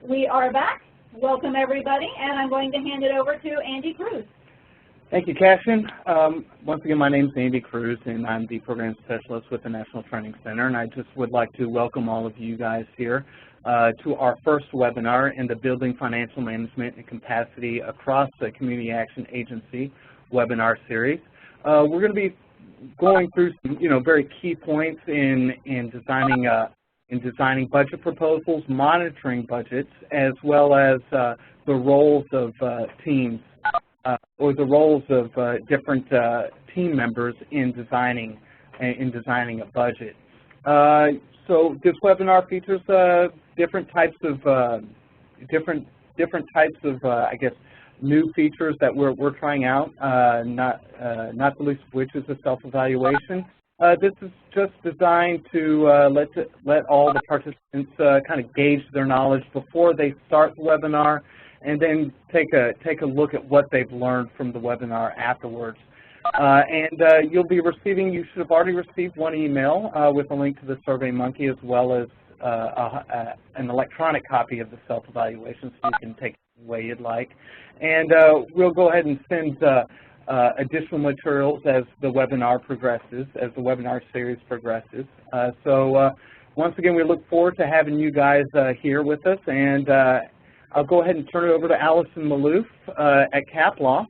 We are back. Welcome, everybody, and I'm going to hand it over to Andy Cruz. Thank you, Cashin. Once again, my name is Andy Cruz, and I'm the Program Specialist with the National Training Center, and I just would like to welcome all of you guys here to our first webinar in the Building Financial Management and Capacity Across the Community Action Agency webinar series. We're going to be going through some, very key points in designing budget proposals, monitoring budgets, as well as the roles of teams or the roles of different team members in designing a budget. So this webinar features different types of I guess new features that we're trying out. Not the least of which is a self-evaluation. This is just designed to let all the participants kind of gauge their knowledge before they start the webinar, and then take a look at what they've learned from the webinar afterwards. You should have already received one email with a link to the SurveyMonkey, as well as an electronic copy of the self-evaluation, so you can take it the way you'd like. And we'll go ahead and send additional materials as the webinar progresses, as the webinar series progresses. Once again, we look forward to having you guys here with us, and I'll go ahead and turn it over to Alison Maloof at CapLaw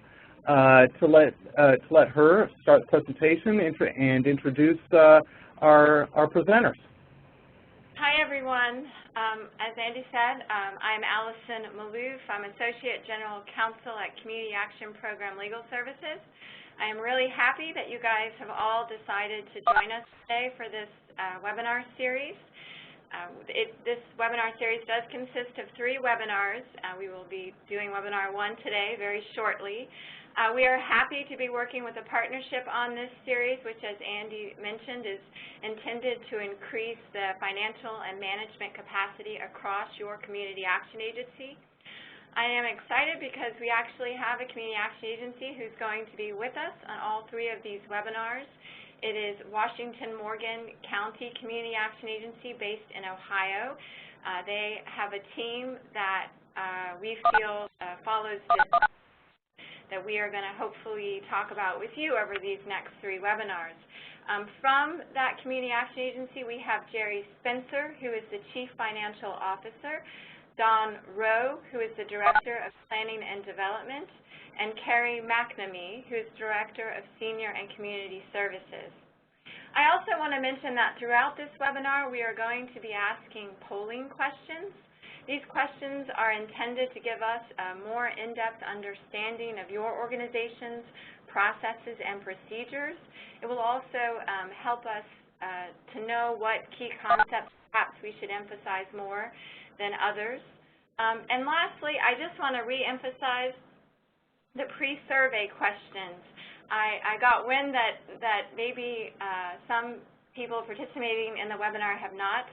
to let her start the presentation and introduce our presenters. Hi, everyone. As Andy said, I'm Alison Maloof. I'm Associate General Counsel at Community Action Program Legal Services. I am really happy that you guys have all decided to join us today for this webinar series. This webinar series does consist of 3 webinars. We will be doing webinar 1 today very shortly. We are happy to be working with a partnership on this series, which, as Andy mentioned, is intended to increase the financial and management capacity across your community action agency. I am excited because we actually have a community action agency who's going to be with us on all 3 of these webinars. It is Washington Morgan County Community Action Agency based in Ohio. They have a team that we feel follows this that we are going to hopefully talk about with you over these next 3 webinars. From that community action agency, we have Jerry Spencer, who is the Chief Financial Officer, Don Rowe, who is the Director of Planning and Development, and Carrie McNamee, who is Director of Senior and Community Services. I also want to mention that throughout this webinar, we are going to be asking polling questions. These questions are intended to give us a more in-depth understanding of your organization's processes and procedures. It will also help us to know what key concepts perhaps we should emphasize more than others. And lastly, I just want to re-emphasize the pre-survey questions. I got wind that maybe some people participating in the webinar have not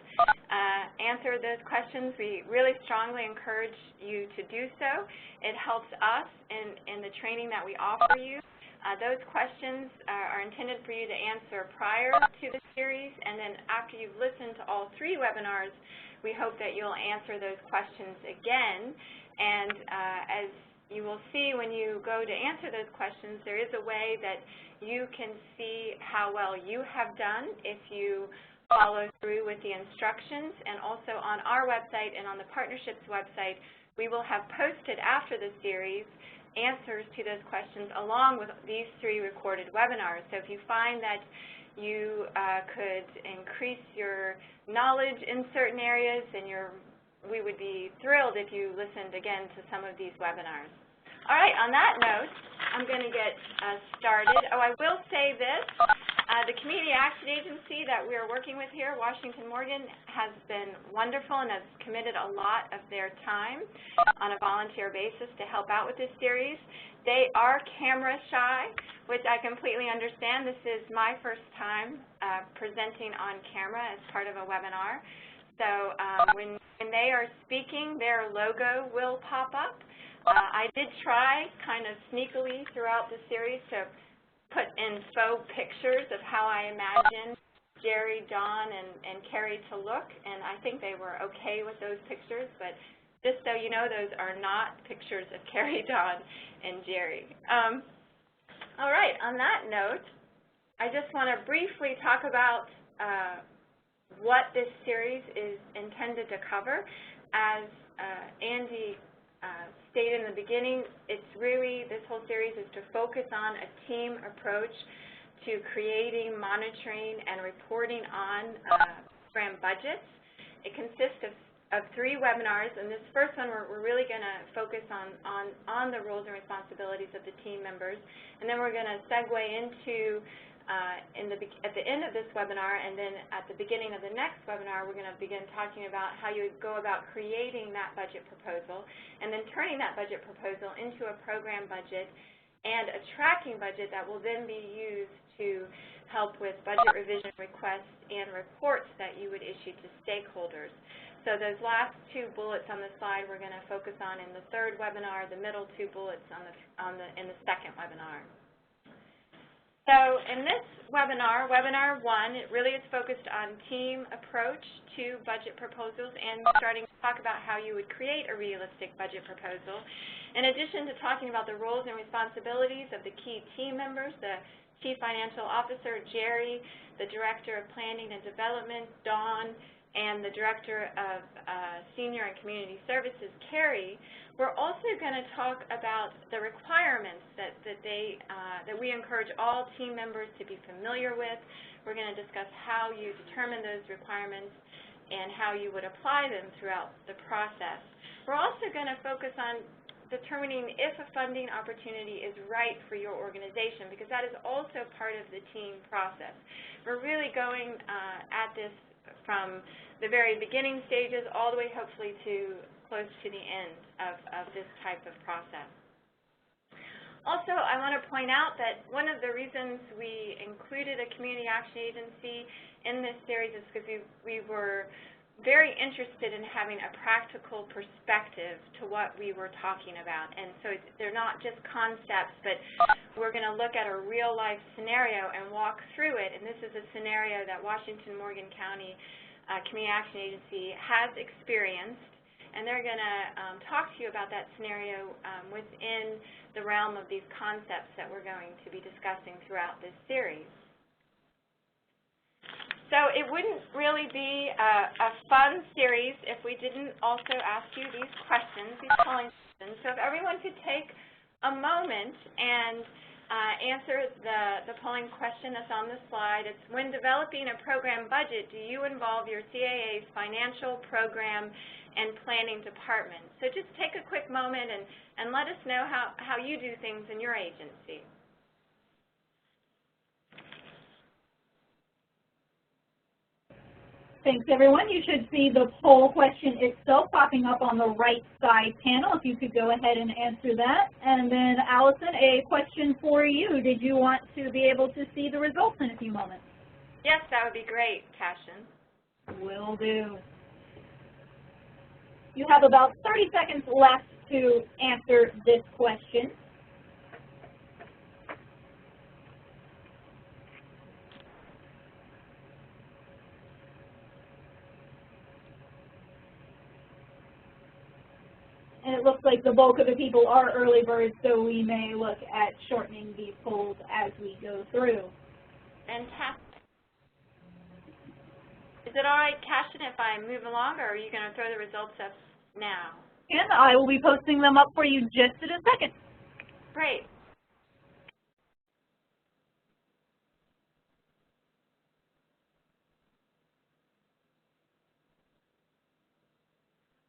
answered those questions. We really strongly encourage you to do so. It helps us in the training that we offer you. Those questions are intended for you to answer prior to the series, and then after you've listened to all 3 webinars, we hope that you'll answer those questions again. And as you will see when you go to answer those questions, there is a way that you can see how well you have done if you follow through with the instructions. And also on our website and on the partnerships website, we will have posted after the series answers to those questions along with these 3 recorded webinars. So if you find that you could increase your knowledge in certain areas, then we would be thrilled if you listened again to some of these webinars. All right, on that note, I'm going to get started. Oh, I will say this. The Community Action Agency that we're working with here, Washington Morgan, has been wonderful and has committed a lot of their time on a volunteer basis to help out with this series. They are camera shy, which I completely understand. This is my first time presenting on camera as part of a webinar. So when they are speaking, their logo will pop up. I did try kind of sneakily throughout the series to put in faux pictures of how I imagined Jerry, Don, and Carrie to look, and I think they were okay with those pictures, but Just so you know, those are not pictures of Carrie, Dawn, and Jerry. All right, on that note, I just want to briefly talk about what this series is intended to cover. As Andy stated in the beginning, it's really, this whole series is to focus on a team approach to creating, monitoring, and reporting on program budgets. It consists of 3 webinars, and this first one we're really going to focus on the roles and responsibilities of the team members, and then we're going to segue into at the end of this webinar, and then at the beginning of the next webinar, we're going to begin talking about how you would go about creating that budget proposal, and then turning that budget proposal into a program budget and a tracking budget that will then be used to help with budget revision requests and reports that you would issue to stakeholders. So those last 2 bullets on the slide we're going to focus on in the 3rd webinar, the middle 2 bullets in the 2nd webinar. So in this webinar, webinar 1, it really is focused on team approach to budget proposals and starting to talk about how you would create a realistic budget proposal. In addition to talking about the roles and responsibilities of the key team members, the Chief Financial Officer, Jerry, the Director of Planning and Development, Dawn, and the Director of Senior and Community Services, Carrie, we're also going to talk about the requirements that we encourage all team members to be familiar with. We're going to discuss how you determine those requirements and how you would apply them throughout the process. We're also going to focus on determining if a funding opportunity is right for your organization, because that is also part of the team process. We're really going at this from the very beginning stages all the way hopefully to close to the end of this type of process. Also, I want to point out that one of the reasons we included a community action agency in this series is because we were very interested in having a practical perspective to what we were talking about. And so they're not just concepts, but we're going to look at a real-life scenario and walk through it. And this is a scenario that Washington-Morgan County Community Action Agency has experienced. And they're going to talk to you about that scenario within the realm of these concepts that we're going to be discussing throughout this series. So it wouldn't really be a fun series if we didn't also ask you these questions, these polling questions. So if everyone could take a moment and answer the polling question that's on the slide. It's, when developing a program budget, do you involve your CAA's financial program and planning department? So just take a quick moment and let us know how you do things in your agency. Thanks, everyone. You should see the poll question itself popping up on the right side panel, if you could go ahead and answer that. And then, Allison, a question for you. Did you want to be able to see the results in a few moments? Yes, that would be great, Cashin. Will do. You have about 30 seconds left to answer this question. And it looks like the bulk of the people are early birds, so we may look at shortening these polls as we go through. Fantastic. Is it all right, Cashin, if I move along, or are you going to throw the results up now? And I will be posting them up for you just in a second. Great.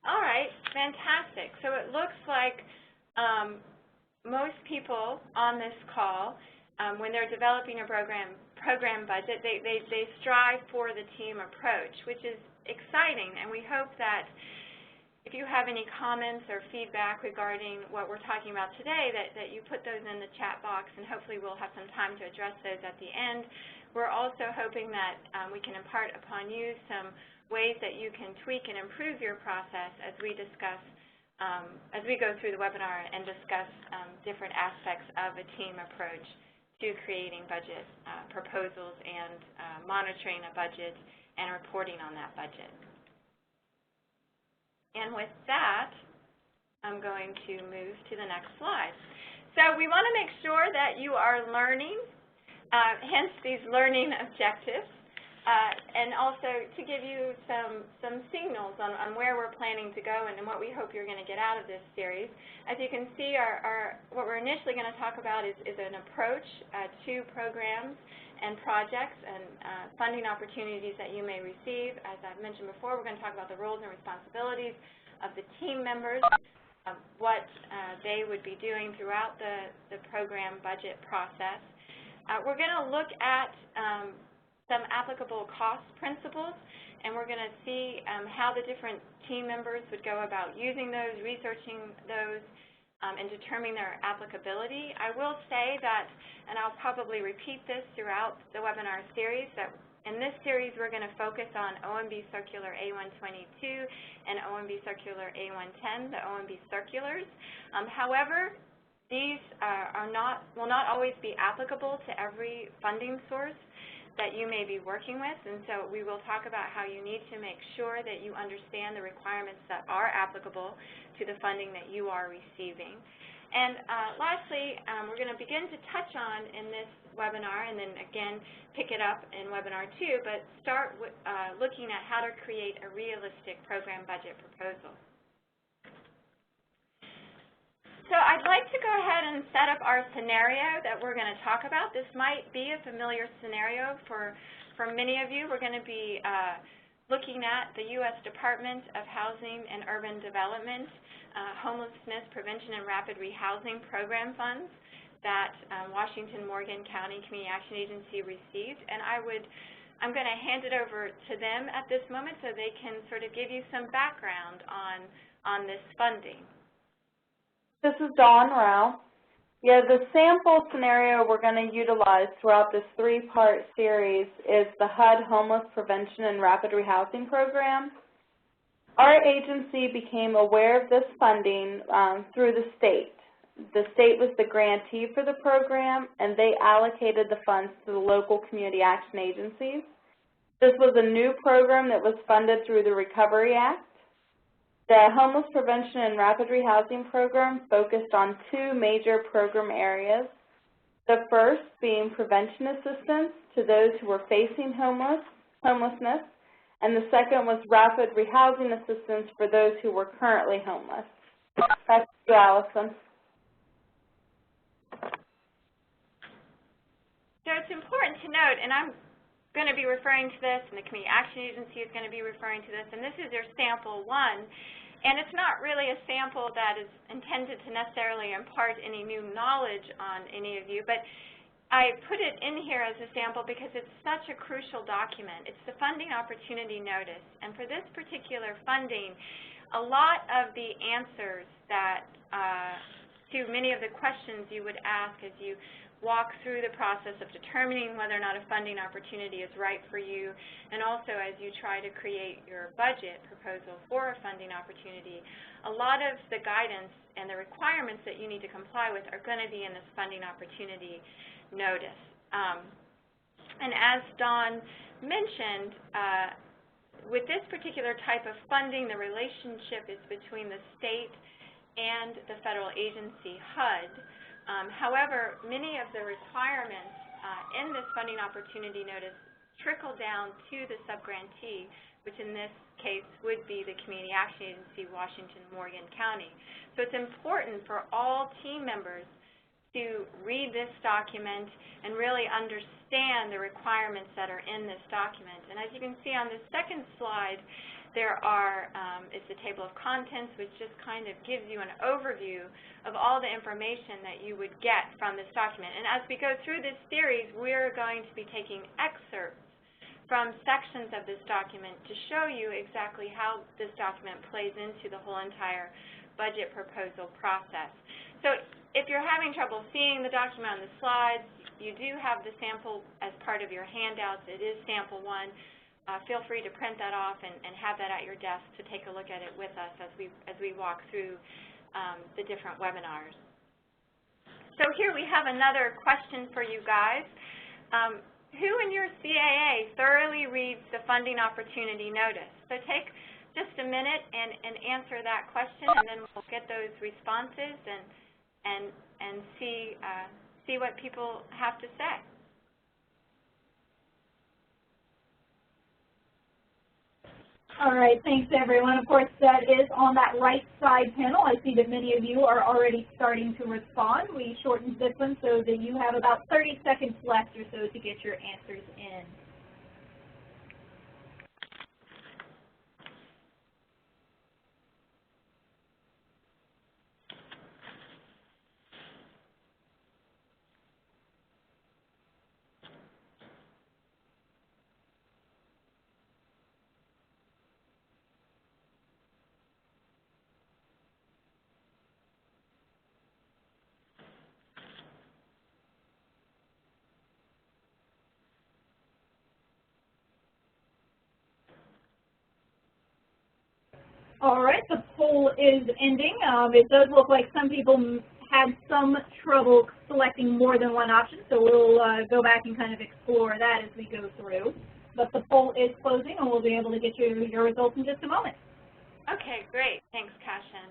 All right, fantastic. So it looks like most people on this call, when they're developing a program budget, they strive for the team approach, which is exciting. And we hope that if you have any comments or feedback regarding what we're talking about today, that you put those in the chat box, and hopefully we'll have some time to address those at the end. We're also hoping that we can impart upon you some ways that you can tweak and improve your process as we discuss, as we go through the webinar and discuss different aspects of a team approach to creating budget proposals and monitoring a budget and reporting on that budget. And with that, I'm going to move to the next slide. So we want to make sure that you are learning, hence these learning objectives, and also to give you some signals on where we're planning to go and what we hope you're going to get out of this series. As you can see, what we're initially going to talk about is an approach to programs and projects and funding opportunities that you may receive. As I've mentioned before, we're going to talk about the roles and responsibilities of the team members, what they would be doing throughout the program budget process. We're going to look at some applicable cost principles, and we're going to see how the different team members would go about using those, researching those, and determining their applicability. I will say that, and I'll probably repeat this throughout the webinar series, that in this series we're going to focus on OMB Circular A122 and OMB Circular A110, the OMB circulars. However, these will not always be applicable to every funding source that you may be working with, and so we will talk about how you need to make sure that you understand the requirements that are applicable to the funding that you are receiving. And lastly, we're going to begin to touch on in this webinar, and then again pick it up in webinar 2, but start with looking at how to create a realistic program budget proposal. So I'd like to go ahead and set up our scenario that we're going to talk about. This might be a familiar scenario for many of you. We're going to be looking at the U.S. Department of Housing and Urban Development Homelessness Prevention and Rapid Rehousing Program funds that Washington Morgan County Community Action Agency received. And I'm going to hand it over to them at this moment so they can sort of give you some background on this funding. This is Dawn Rao. Yeah, the sample scenario we're going to utilize throughout this 3-part series is the HUD Homeless Prevention and Rapid Rehousing Program. Our agency became aware of this funding through the state. The state was the grantee for the program, and they allocated the funds to the local community action agencies. This was a new program that was funded through the Recovery Act. The Homeless Prevention and Rapid Rehousing Program focused on 2 major program areas, the first being prevention assistance to those who were facing homelessness, and the second was rapid rehousing assistance for those who were currently homeless. Back to you, Allison. So it's important to note, and I'm going to be referring to this, and the Community Action Agency is going to be referring to this, and this is your sample 1. And it's not really a sample that is intended to necessarily impart any new knowledge on any of you, but I put it in here as a sample because it's such a crucial document. It's the Funding Opportunity Notice. And for this particular funding, a lot of the answers that to many of the questions you would ask as you walk through the process of determining whether or not a funding opportunity is right for you, and also as you try to create your budget proposal for a funding opportunity, a lot of the guidance and the requirements that you need to comply with are going to be in this funding opportunity notice. And as Dawn mentioned, with this particular type of funding, the relationship is between the state and the federal agency, HUD. However, many of the requirements in this funding opportunity notice trickle down to the subgrantee, which in this case would be the Community Action Agency, Washington Morgan County. So it's important for all team members to read this document and really understand the requirements that are in this document. And as you can see on the second slide, there is the table of contents, which just kind of gives you an overview of all the information that you would get from this document. And as we go through this series, we're going to be taking excerpts from sections of this document to show you exactly how this document plays into the whole entire budget proposal process. So if you're having trouble seeing the document on the slides, you do have the sample as part of your handouts. It is sample 1. Feel free to print that off and have that at your desk to take a look at it with us as we walk through the different webinars. So here we have another question for you guys. Who in your CAA thoroughly reads the funding opportunity notice? So take just a minute and answer that question, and then we'll get those responses and see what people have to say. All right, thanks everyone. Of course, that is on that right side panel. I see that many of you are already starting to respond. We shortened this one so that you have about 30 seconds left or so to get your answers in. All right, the poll is ending. It does look like some people had some trouble selecting more than one option, so we'll go back and kind of explore that as we go through. But the poll is closing, and we'll be able to get you your results in just a moment. Okay, great. Thanks, Cashin.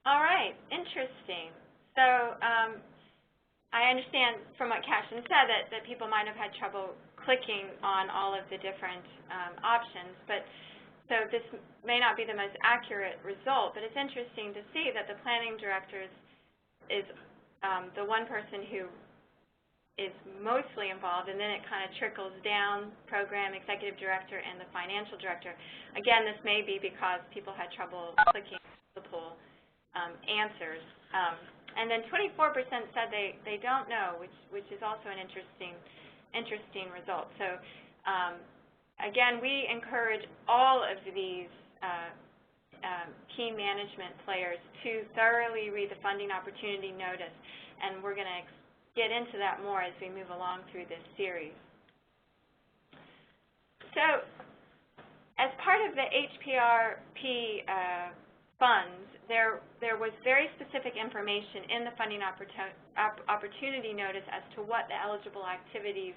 All right, interesting. So I understand from what Cashin said that people might have had trouble clicking on all of the different options, but so this may not be the most accurate result, but it's interesting to see that the planning director is the one person who is mostly involved, and then it kind of trickles down, program, executive director, and the financial director. Again, this may be because people had trouble clicking multiple answers. And then 24% said they don't know, which is also an interesting result. So again, we encourage all of these key management players to thoroughly read the funding opportunity notice, and we're going to get into that more as we move along through this series. So as part of the HPRP funds, there was very specific information in the funding opportunity notice as to what the eligible activities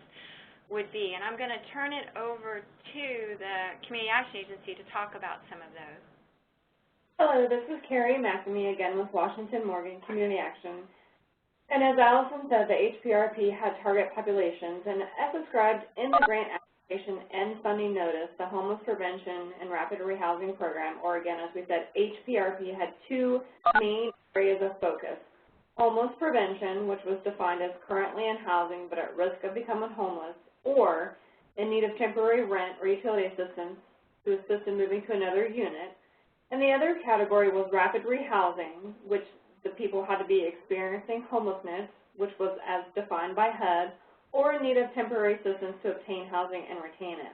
would be. And I'm going to turn it over to the Community Action Agency to talk about some of those. Hello, this is Carrie McNamee again with Washington Morgan Community Action. And as Allison said, the HPRP had target populations, and as described in the grant application and funding notice, the Homeless Prevention and Rapid Rehousing Program, or again, as we said, HPRP had two main areas of focus. Homeless prevention, which was defined as currently in housing but at risk of becoming homeless, or in need of temporary rent or utility assistance to assist in moving to another unit. And the other category was rapid rehousing, which the people had to be experiencing homelessness, which was as defined by HUD, or in need of temporary assistance to obtain housing and retain it.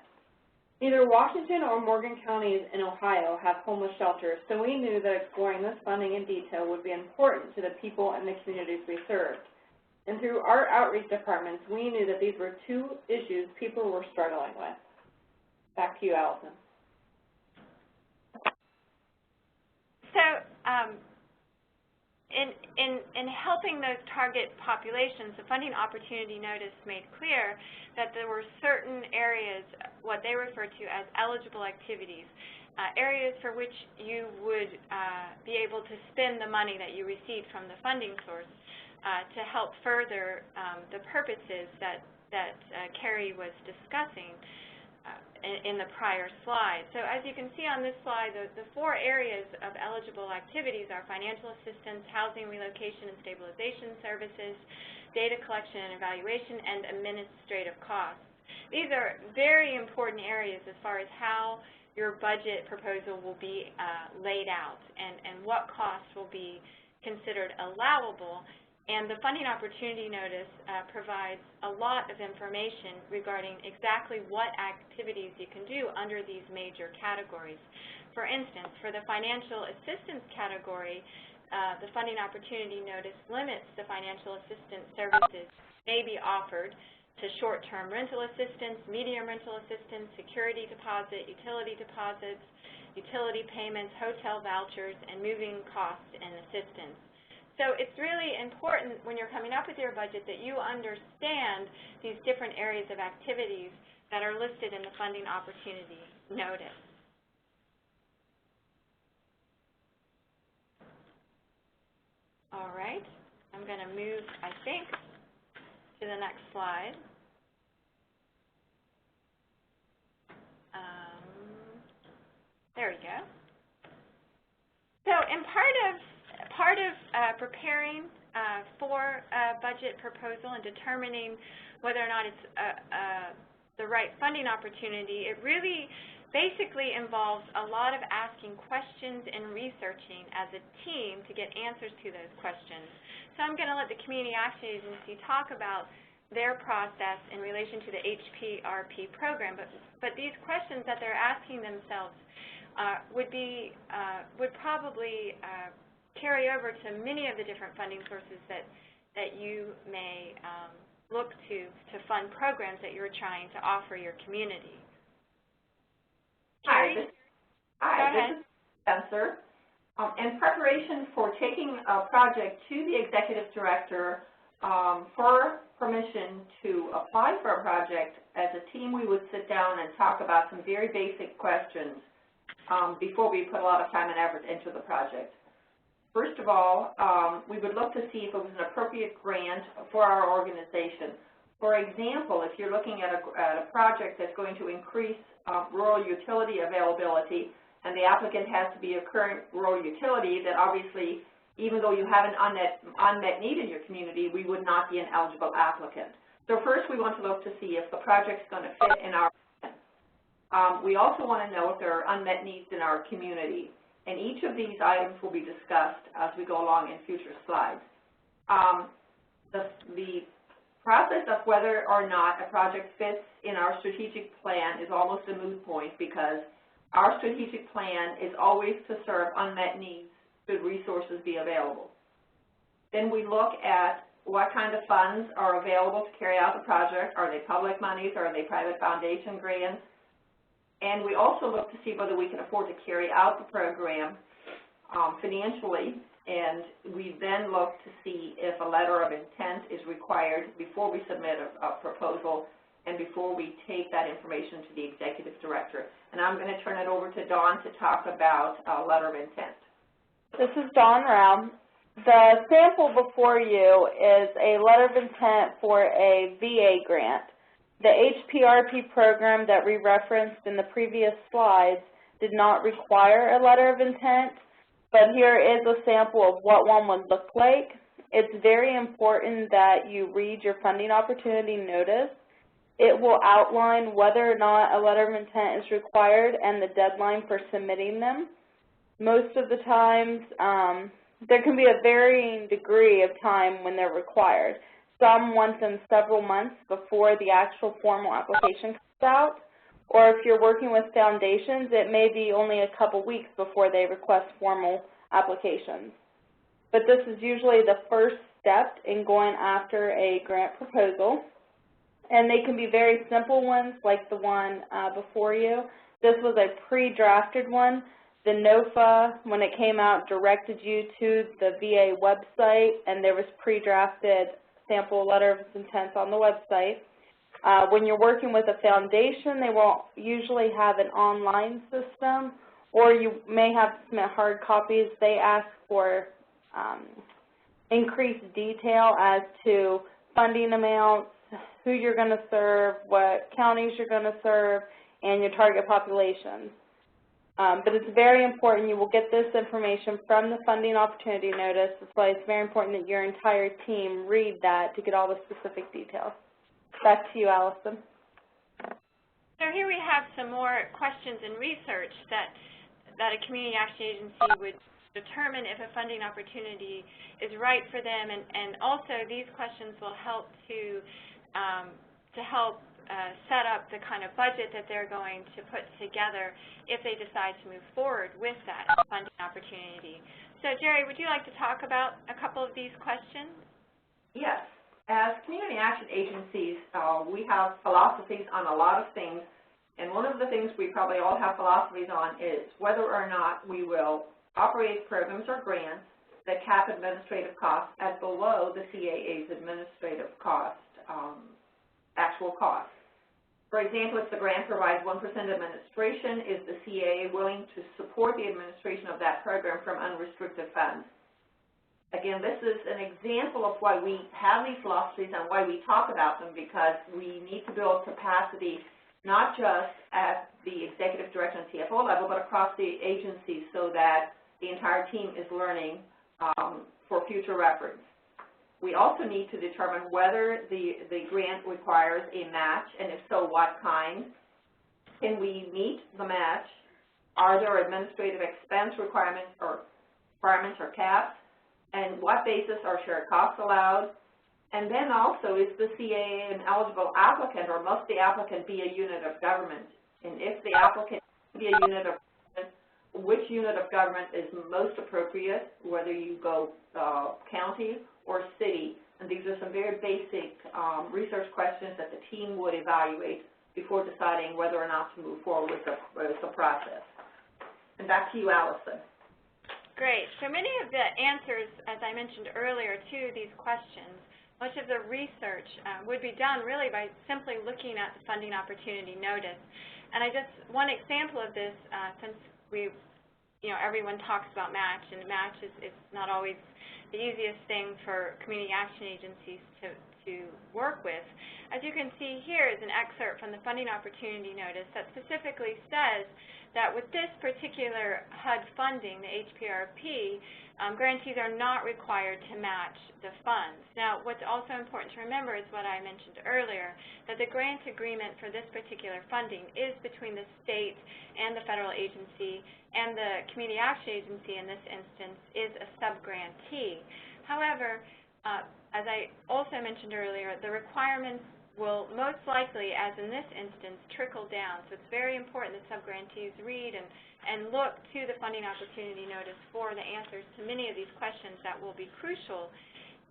Neither Washington or Morgan counties in Ohio have homeless shelters, so we knew that exploring this funding in detail would be important to the people and the communities we served. And through our outreach departments, we knew that these were two issues people were struggling with. Back to you, Allison. So in helping those target populations, the funding opportunity notice made clear that there were certain areas, what they refer to as eligible activities, areas for which you would be able to spend the money that you received from the funding source to help further the purposes that Carrie was discussing in the prior slide. So as you can see on this slide, the four areas of eligible activities are financial assistance, housing, relocation, and stabilization services, data collection and evaluation, and administrative costs. These are very important areas as far as how your budget proposal will be laid out and what costs will be considered allowable. And the funding opportunity notice provides a lot of information regarding exactly what activities you can do under these major categories. For instance, for the financial assistance category, the funding opportunity notice limits the financial assistance services may be offered to short-term rental assistance, medium rental assistance, security deposit, utility deposits, utility payments, hotel vouchers, and moving costs and assistance. So it's really important when you're coming up with your budget that you understand these different areas of activities that are listed in the funding opportunity notice. All right, I'm going to move, I think, to the next slide. There we go. So in part of preparing for a budget proposal and determining whether or not it's the right funding opportunity, it really basically involves a lot of asking questions and researching as a team to get answers to those questions. So I'm going to let the Community Action Agency talk about their process in relation to the HPRP program, but these questions that they're asking themselves would probably carry over to many of the different funding sources that you may look to fund programs that you're trying to offer your community. Hi, this is Spencer. In preparation for taking a project to the executive director for permission to apply for a project, as a team we would sit down and talk about some very basic questions before we put a lot of time and effort into the project. First of all, we would look to see if it was an appropriate grant for our organization. For example, if you're looking at a project that's going to increase rural utility availability, and the applicant has to be a current rural utility, then obviously, even though you have an unmet need in your community, we would not be an eligible applicant. So first we want to look to see if the project's going to fit in our we also want to know if there are unmet needs in our community. And each of these items will be discussed as we go along in future slides. The process of whether or not a project fits in our strategic plan is almost a moot point, because our strategic plan is always to serve unmet needs should resources be available. Then we look at what kind of funds are available to carry out the project. Are they public monies? Are they private foundation grants? And we also look to see whether we can afford to carry out the program financially, and we then look to see if a letter of intent is required before we submit a proposal and before we take that information to the executive director. And I'm going to turn it over to Dawn to talk about a letter of intent. This is Dawn Rao. The sample before you is a letter of intent for a VA grant. The HPRP program that we referenced in the previous slides did not require a letter of intent, but here is a sample of what one would look like. It's very important that you read your funding opportunity notice. It will outline whether or not a letter of intent is required and the deadline for submitting them. Most of the times, there can be a varying degree of time when they're required. Some want them several months before the actual formal application comes out, or if you're working with foundations, it may be only a couple weeks before they request formal applications. But this is usually the first step in going after a grant proposal, and they can be very simple ones like the one before you. This was a pre-drafted one. The NOFA, when it came out, directed you to the VA website, and there was pre-drafted sample letter of intent on the website. When you're working with a foundation, they will usually have an online system, or you may have to submit hard copies. They ask for increased detail as to funding amounts, who you're going to serve, what counties you're going to serve, and your target populations. But it's very important you will get this information from the funding opportunity notice. That's why it's very important that your entire team read that to get all the specific details. Back to you, Allison. So here we have some more questions and research that a community action agency would determine if a funding opportunity is right for them, and also these questions will help to set up the kind of budget that they're going to put together if they decide to move forward with that funding opportunity. So Jerry, would you like to talk about a couple of these questions? Yes. As community action agencies, we have philosophies on a lot of things, and one of the things we probably all have philosophies on is whether or not we will operate programs or grants that cap administrative costs at below the CAA's administrative cost, actual cost. For example, if the grant provides 1% administration, is the CAA willing to support the administration of that program from unrestricted funds? Again, this is an example of why we have these philosophies and why we talk about them, because we need to build capacity not just at the executive director and CFO level, but across the agency so that the entire team is learning for future reference. We also need to determine whether the grant requires a match, and if so, what kind. Can we meet the match? Are there administrative expense requirements or caps? And what basis are shared costs allowed? And then also, is the CAA an eligible applicant, or must the applicant be a unit of government? And if the applicant be a unit of government, which unit of government is most appropriate, whether you go county or city? And these are some very basic research questions that the team would evaluate before deciding whether or not to move forward with the process. And back to you, Allison. Great. So many of the answers, as I mentioned earlier, to these questions, much of the research would be done really by simply looking at the funding opportunity notice. And one example of this, since everyone talks about match, and match is not always the easiest thing for community action agencies to work with. As you can see here is an excerpt from the funding opportunity notice that specifically says that with this particular HUD funding, the HPRP, grantees are not required to match the funds. Now, what's also important to remember is what I mentioned earlier, that the grant agreement for this particular funding is between the state and the federal agency, and the community action agency in this instance is a sub-grantee. However, as I also mentioned earlier, the requirements will most likely, as in this instance, trickle down. So it's very important that sub-grantees read and look to the funding opportunity notice for the answers to many of these questions that will be crucial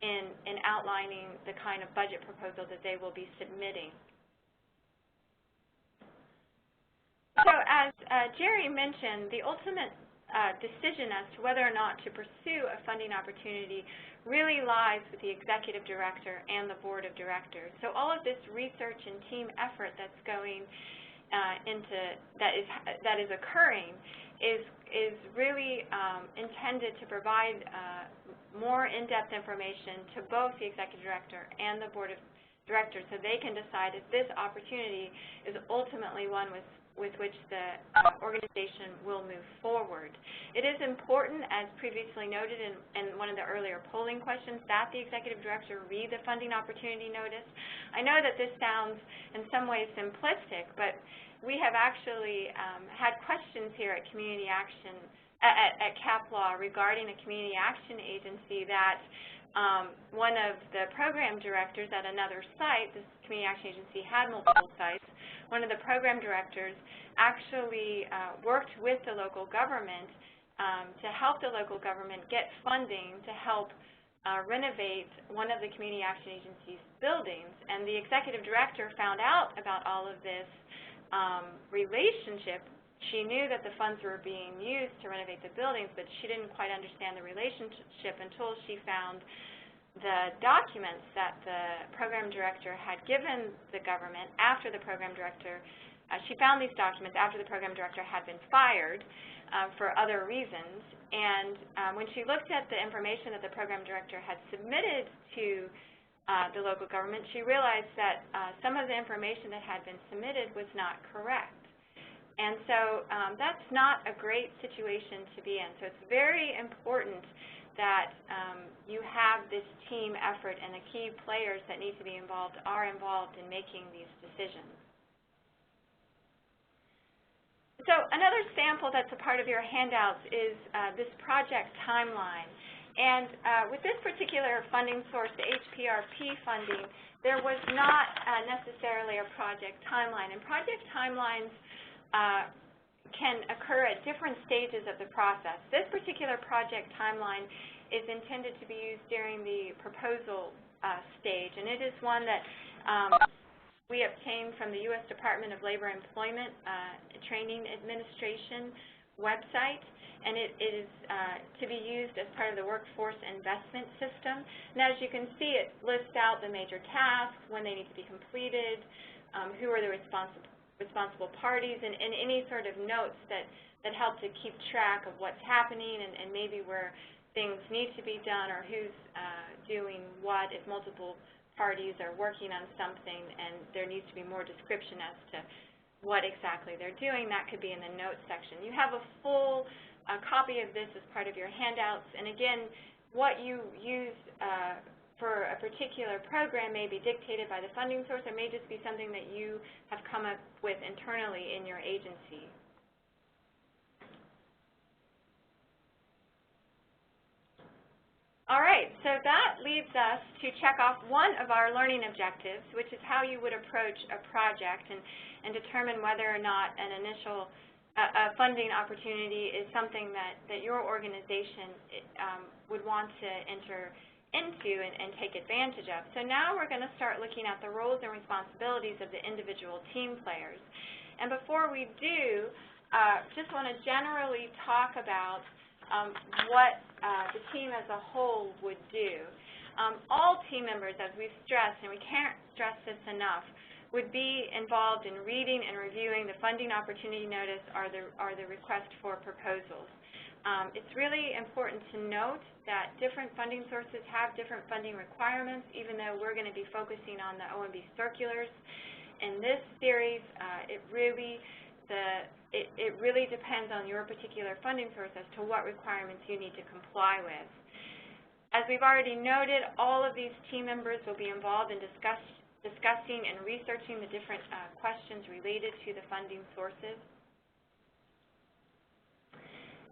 in outlining the kind of budget proposal that they will be submitting. So as Jerry mentioned, the ultimate decision as to whether or not to pursue a funding opportunity really lies with the executive director and the board of directors. So all of this research and team effort that's going that is occurring is really intended to provide more in-depth information to both the executive director and the board of directors, so they can decide if this opportunity is ultimately one with which the organization will move forward. It is important, as previously noted in one of the earlier polling questions, that the executive director read the funding opportunity notice. I know that this sounds in some ways simplistic, but we have actually had questions here at Community Action, at CAP Law, regarding a community action agency that one of the program directors at another site, this community action agency had multiple sites, one of the program directors actually worked with the local government to help the local government get funding to help renovate one of the community action agency's buildings. And the executive director found out about all of this relationship. She knew that the funds were being used to renovate the buildings, but she didn't quite understand the relationship until she found the documents that the program director had given the government after the program director, she found these documents after the program director had been fired for other reasons. And when she looked at the information that the program director had submitted to the local government, she realized that some of the information that had been submitted was not correct. And so that's not a great situation to be in. So it's very important that you have this team effort, and the key players that need to be involved are involved in making these decisions. So another sample that's a part of your handouts is this project timeline. And with this particular funding source, the HPRP funding, there was not necessarily a project timeline. And project timelines can occur at different stages of the process. This particular project timeline is intended to be used during the proposal stage, and it is one that we obtained from the U.S. Department of Labor and Employment Training Administration website. and it is to be used as part of the workforce investment system. And as you can see, it lists out the major tasks, when they need to be completed, who are the responsible parties, and any sort of notes that help to keep track of what's happening and maybe where things need to be done or who's doing what if multiple parties are working on something and there needs to be more description as to what exactly they're doing. That could be in the notes section. You have a full copy of this as part of your handouts, and again, what you use for a particular program may be dictated by the funding source or may just be something that you have come up with internally in your agency. All right, so that leaves us to check off one of our learning objectives, which is how you would approach a project and determine whether or not an initial funding opportunity is something that your organization would want to enter into and take advantage of. So now we're going to start looking at the roles and responsibilities of the individual team players. And before we do, just want to generally talk about what the team as a whole would do. All team members, as we've stressed, and we can't stress this enough, would be involved in reading and reviewing the funding opportunity notice or the request for proposals. It's really important to note that different funding sources have different funding requirements, even though we're going to be focusing on the OMB circulars. In this series, it really depends on your particular funding source as to what requirements you need to comply with. As we've already noted, all of these team members will be involved in discussing and researching the different questions related to the funding sources.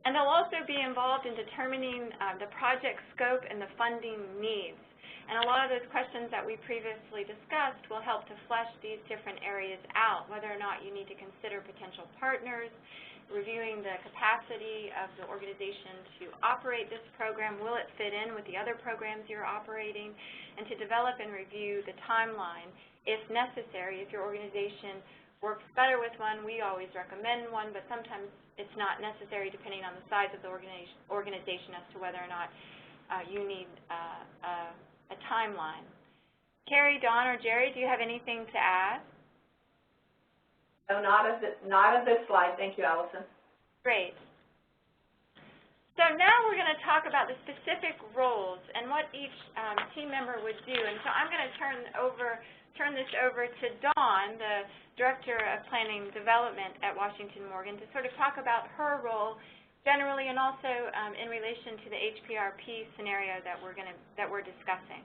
And they'll also be involved in determining the project scope and the funding needs. And a lot of those questions that we previously discussed will help to flesh these different areas out, whether or not you need to consider potential partners, reviewing the capacity of the organization to operate this program, will it fit in with the other programs you're operating, and to develop and review the timeline if necessary. If your organization works better with one, we always recommend one, but sometimes it's not necessary depending on the size of the organization as to whether or not you need a timeline. Carrie, Dawn, or Jerry, do you have anything to add? No, not of this slide. Thank you, Allison. Great. So now we're going to talk about the specific roles and what each team member would do. And so I'm going to turn this over to Dawn, the Director of Planning Development at Washington Morgan, to sort of talk about her role generally and also in relation to the HPRP scenario that we're discussing.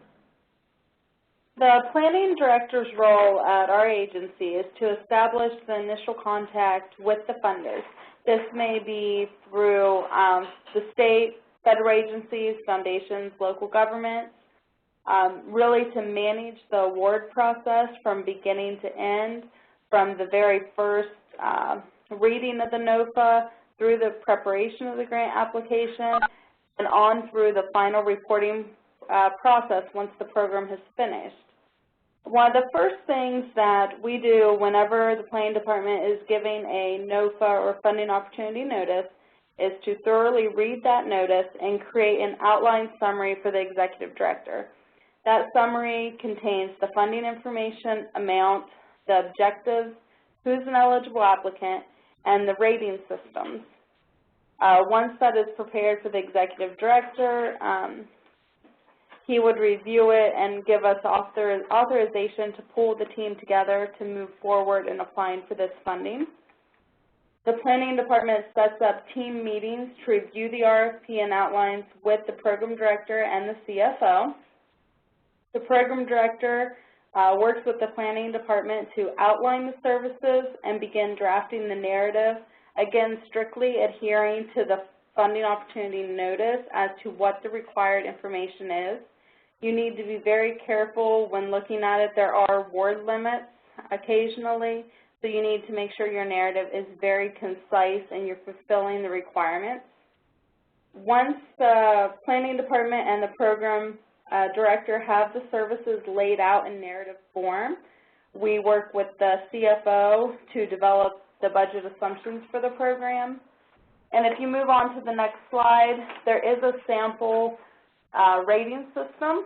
The planning director's role at our agency is to establish the initial contact with the funders. This may be through the state, federal agencies, foundations, local governments, really to manage the award process from beginning to end, from the very first reading of the NOFA through the preparation of the grant application and on through the final reporting process once the program has finished. One of the first things that we do whenever the planning department is giving a NOFA or funding opportunity notice is to thoroughly read that notice and create an outline summary for the executive director. That summary contains the funding information, amount, the objectives, who's an eligible applicant, and the rating systems. Once that is prepared for the executive director, he would review it and give us authorization to pull the team together to move forward in applying for this funding. The planning department sets up team meetings to review the RFP and outlines with the program director and the CFO. The program director works with the planning department to outline the services and begin drafting the narrative, again, strictly adhering to the funding opportunity notice as to what the required information is. You need to be very careful when looking at it. There are word limits occasionally, so you need to make sure your narrative is very concise and you're fulfilling the requirements. Once the planning department and the program director have the services laid out in narrative form, we work with the CFO to develop the budget assumptions for the program. And if you move on to the next slide, there is a sample rating system.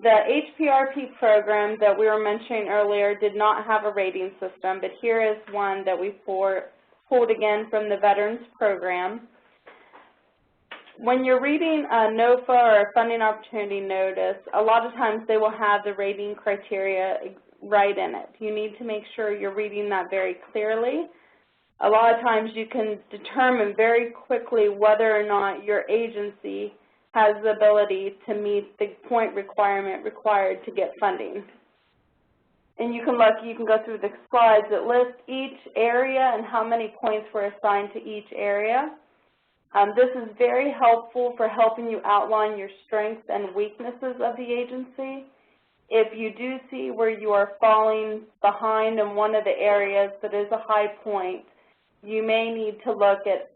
The HPRP program that we were mentioning earlier did not have a rating system, but here is one that we pulled again from the Veterans Program. When you're reading a NOFA or a funding opportunity notice, a lot of times they will have the rating criteria right in it. You need to make sure you're reading that very clearly. A lot of times you can determine very quickly whether or not your agency has the ability to meet the point requirement required to get funding. And you can go through the slides that list each area and how many points were assigned to each area. This is very helpful for helping you outline your strengths and weaknesses of the agency. If you do see where you are falling behind in one of the areas that is a high point, you may need to look at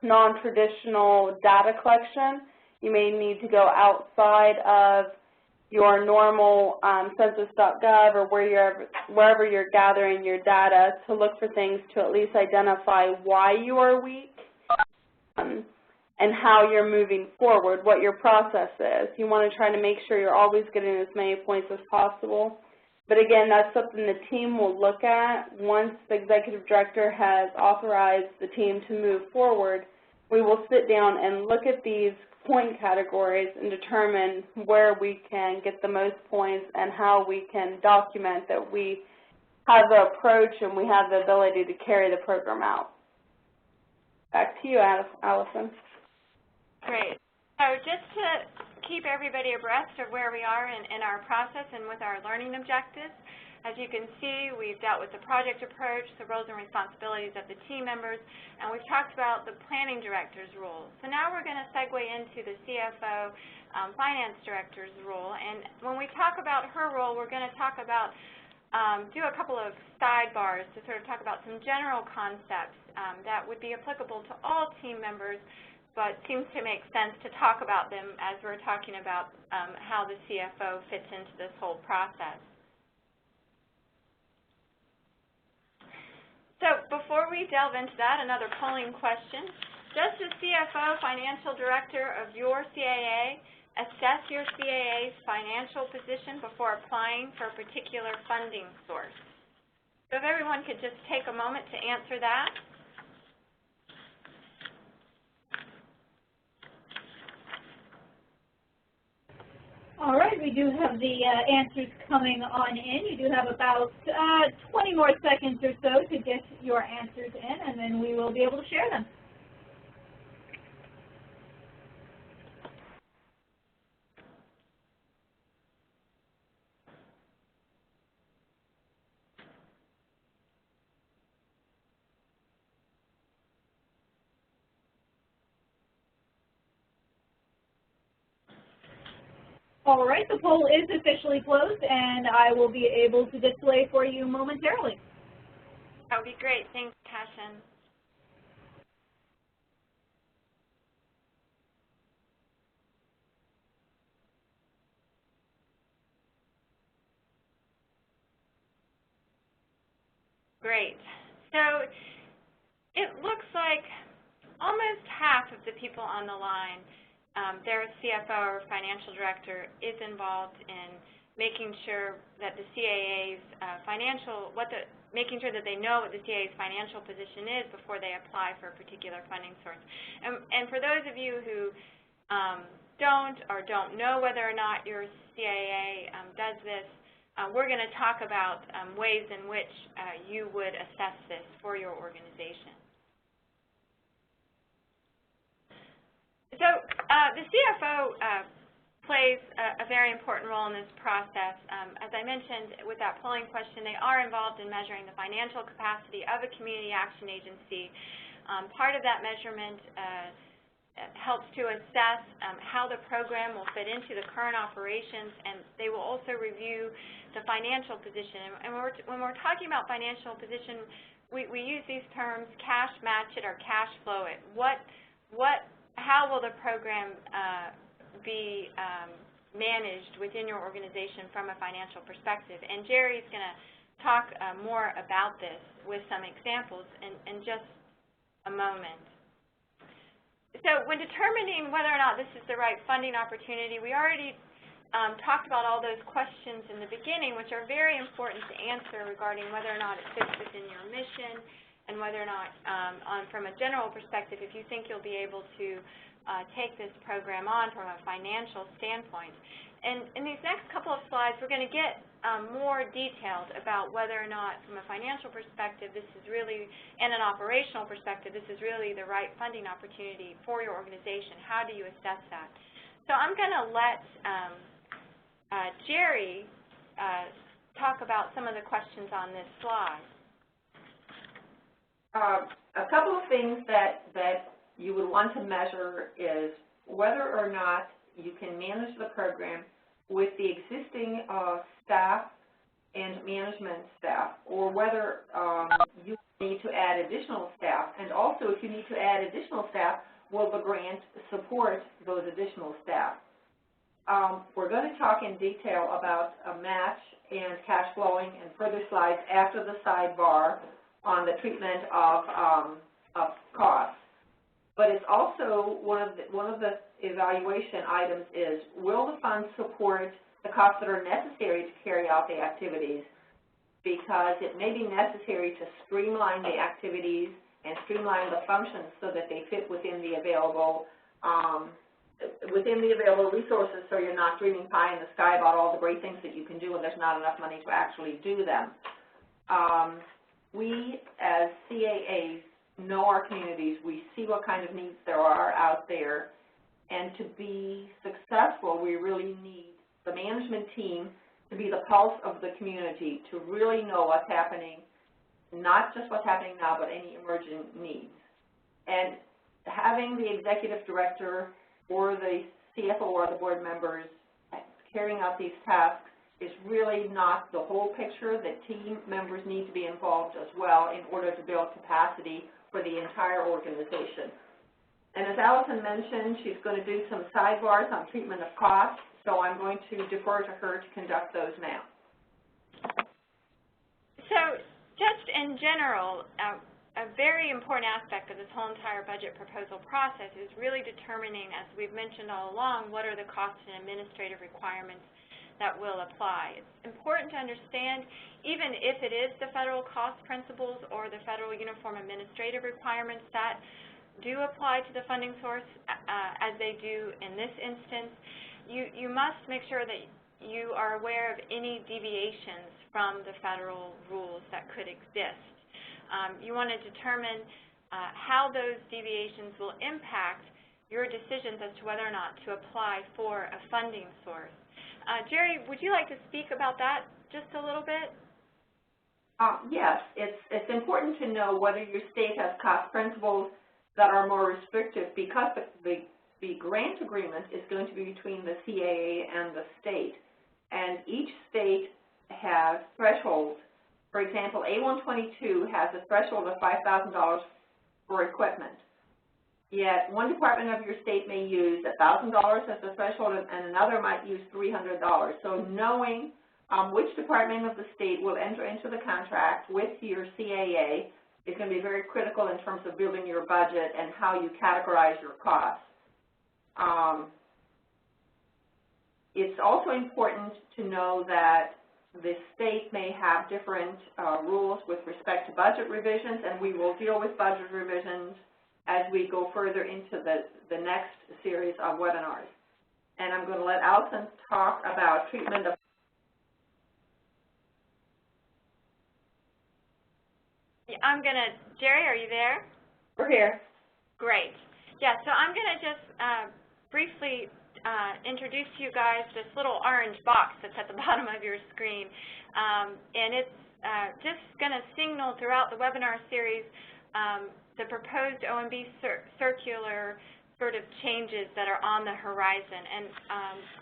non-traditional data collection. You may need to go outside of your normal census.gov or wherever you're gathering your data to look for things to at least identify why you are weak and how you're moving forward, what your process is. You want to try to make sure you're always getting as many points as possible. But again, that's something the team will look at. Once the executive director has authorized the team to move forward, we will sit down and look at these point categories and determine where we can get the most points and how we can document that we have the approach and we have the ability to carry the program out. Back to you, Allison. Great. So just to keep everybody abreast of where we are in our process and with our learning objectives, as you can see, we've dealt with the project approach, the roles and responsibilities of the team members, and we've talked about the planning director's role. So now we're going to segue into the CFO finance director's role. And when we talk about her role, we're going to talk about, do a couple of sidebars to sort of talk about some general concepts that would be applicable to all team members, but seems to make sense to talk about them as we're talking about how the CFO fits into this whole process. So before we delve into that, another polling question. Does the CFO, financial director of your CAA, assess your CAA's financial position before applying for a particular funding source? So if everyone could just take a moment to answer that. All right, we do have the answers coming on in. You do have about 20 more seconds or so to get your answers in, and then we will be able to share them. All right, the poll is officially closed, and I will be able to display for you momentarily. That would be great. Thanks, Cashin. Great. So it looks like almost half of the people on the line, their CFO or financial director is involved in making sure that the CAA's making sure that they know what the CAA's financial position is before they apply for a particular funding source. And for those of you who don't know whether or not your CAA does this, we're going to talk about ways in which you would assess this for your organization. So the CFO plays a very important role in this process. As I mentioned with that polling question, they are involved in measuring the financial capacity of a community action agency. Part of that measurement helps to assess how the program will fit into the current operations, and they will also review the financial position. And when we're talking about financial position, we use these terms, cash match it or cash flow it. How will the program be managed within your organization from a financial perspective? And Jerry's going to talk more about this with some examples in just a moment. So when determining whether or not this is the right funding opportunity, we already talked about all those questions in the beginning, which are very important to answer regarding whether or not it fits within your mission and whether or not, from a general perspective, if you think you'll be able to take this program on from a financial standpoint. And in these next couple of slides, we're going to get more detailed about whether or not, from a financial perspective, this is really, and an operational perspective, this is really the right funding opportunity for your organization. How do you assess that? So I'm going to let Jerry talk about some of the questions on this slide. A couple of things that you would want to measure is whether or not you can manage the program with the existing staff and management staff, or whether you need to add additional staff. And also, if you need to add additional staff, will the grant support those additional staff? We're going to talk in detail about a match and cash flowing and further slides after the sidebar on the treatment of costs. But it's also one of the evaluation items is, will the funds support the costs that are necessary to carry out the activities? Because it may be necessary to streamline the activities and streamline the functions so that they fit within the available resources, so you're not dreaming pie in the sky about all the great things that you can do and there's not enough money to actually do them. We, as CAAs, know our communities. We see what kind of needs there are out there. And to be successful, we really need the management team to be the pulse of the community, to really know what's happening, not just what's happening now, but any emerging needs. And having the executive director or the CFO or the board members carrying out these tasks is really not the whole picture. The team members need to be involved as well in order to build capacity for the entire organization. And as Alison mentioned, she's going to do some sidebars on treatment of costs, so I'm going to defer to her to conduct those now. So just in general, a very important aspect of this whole entire budget proposal process is really determining, as we've mentioned all along, what are the cost and administrative requirements that will apply. It's important to understand, even if it is the federal cost principles or the federal uniform administrative requirements that do apply to the funding source, as they do in this instance, you must make sure that you are aware of any deviations from the federal rules that could exist. You want to determine how those deviations will impact your decisions as to whether or not to apply for a funding source. Jerry, would you like to speak about that just a little bit? Yes, it's important to know whether your state has cost principles that are more restrictive, because the grant agreement is going to be between the CAA and the state. And each state has thresholds. For example, A122 has a threshold of $5,000 for equipment. Yet one department of your state may use $1,000 as the threshold, and another might use $300. So knowing which department of the state will enter into the contract with your CAA is going to be very critical in terms of building your budget and how you categorize your costs. It's also important to know that the state may have different rules with respect to budget revisions, and we will deal with budget revisions as we go further into the next series of webinars. And I'm going to let Alison talk about treatment of. Jerry, are you there? We're here. Great. Yeah, so I'm going to just briefly introduce to you guys this little orange box that's at the bottom of your screen. And it's just going to signal throughout the webinar series the proposed OMB circular sort of changes that are on the horizon. And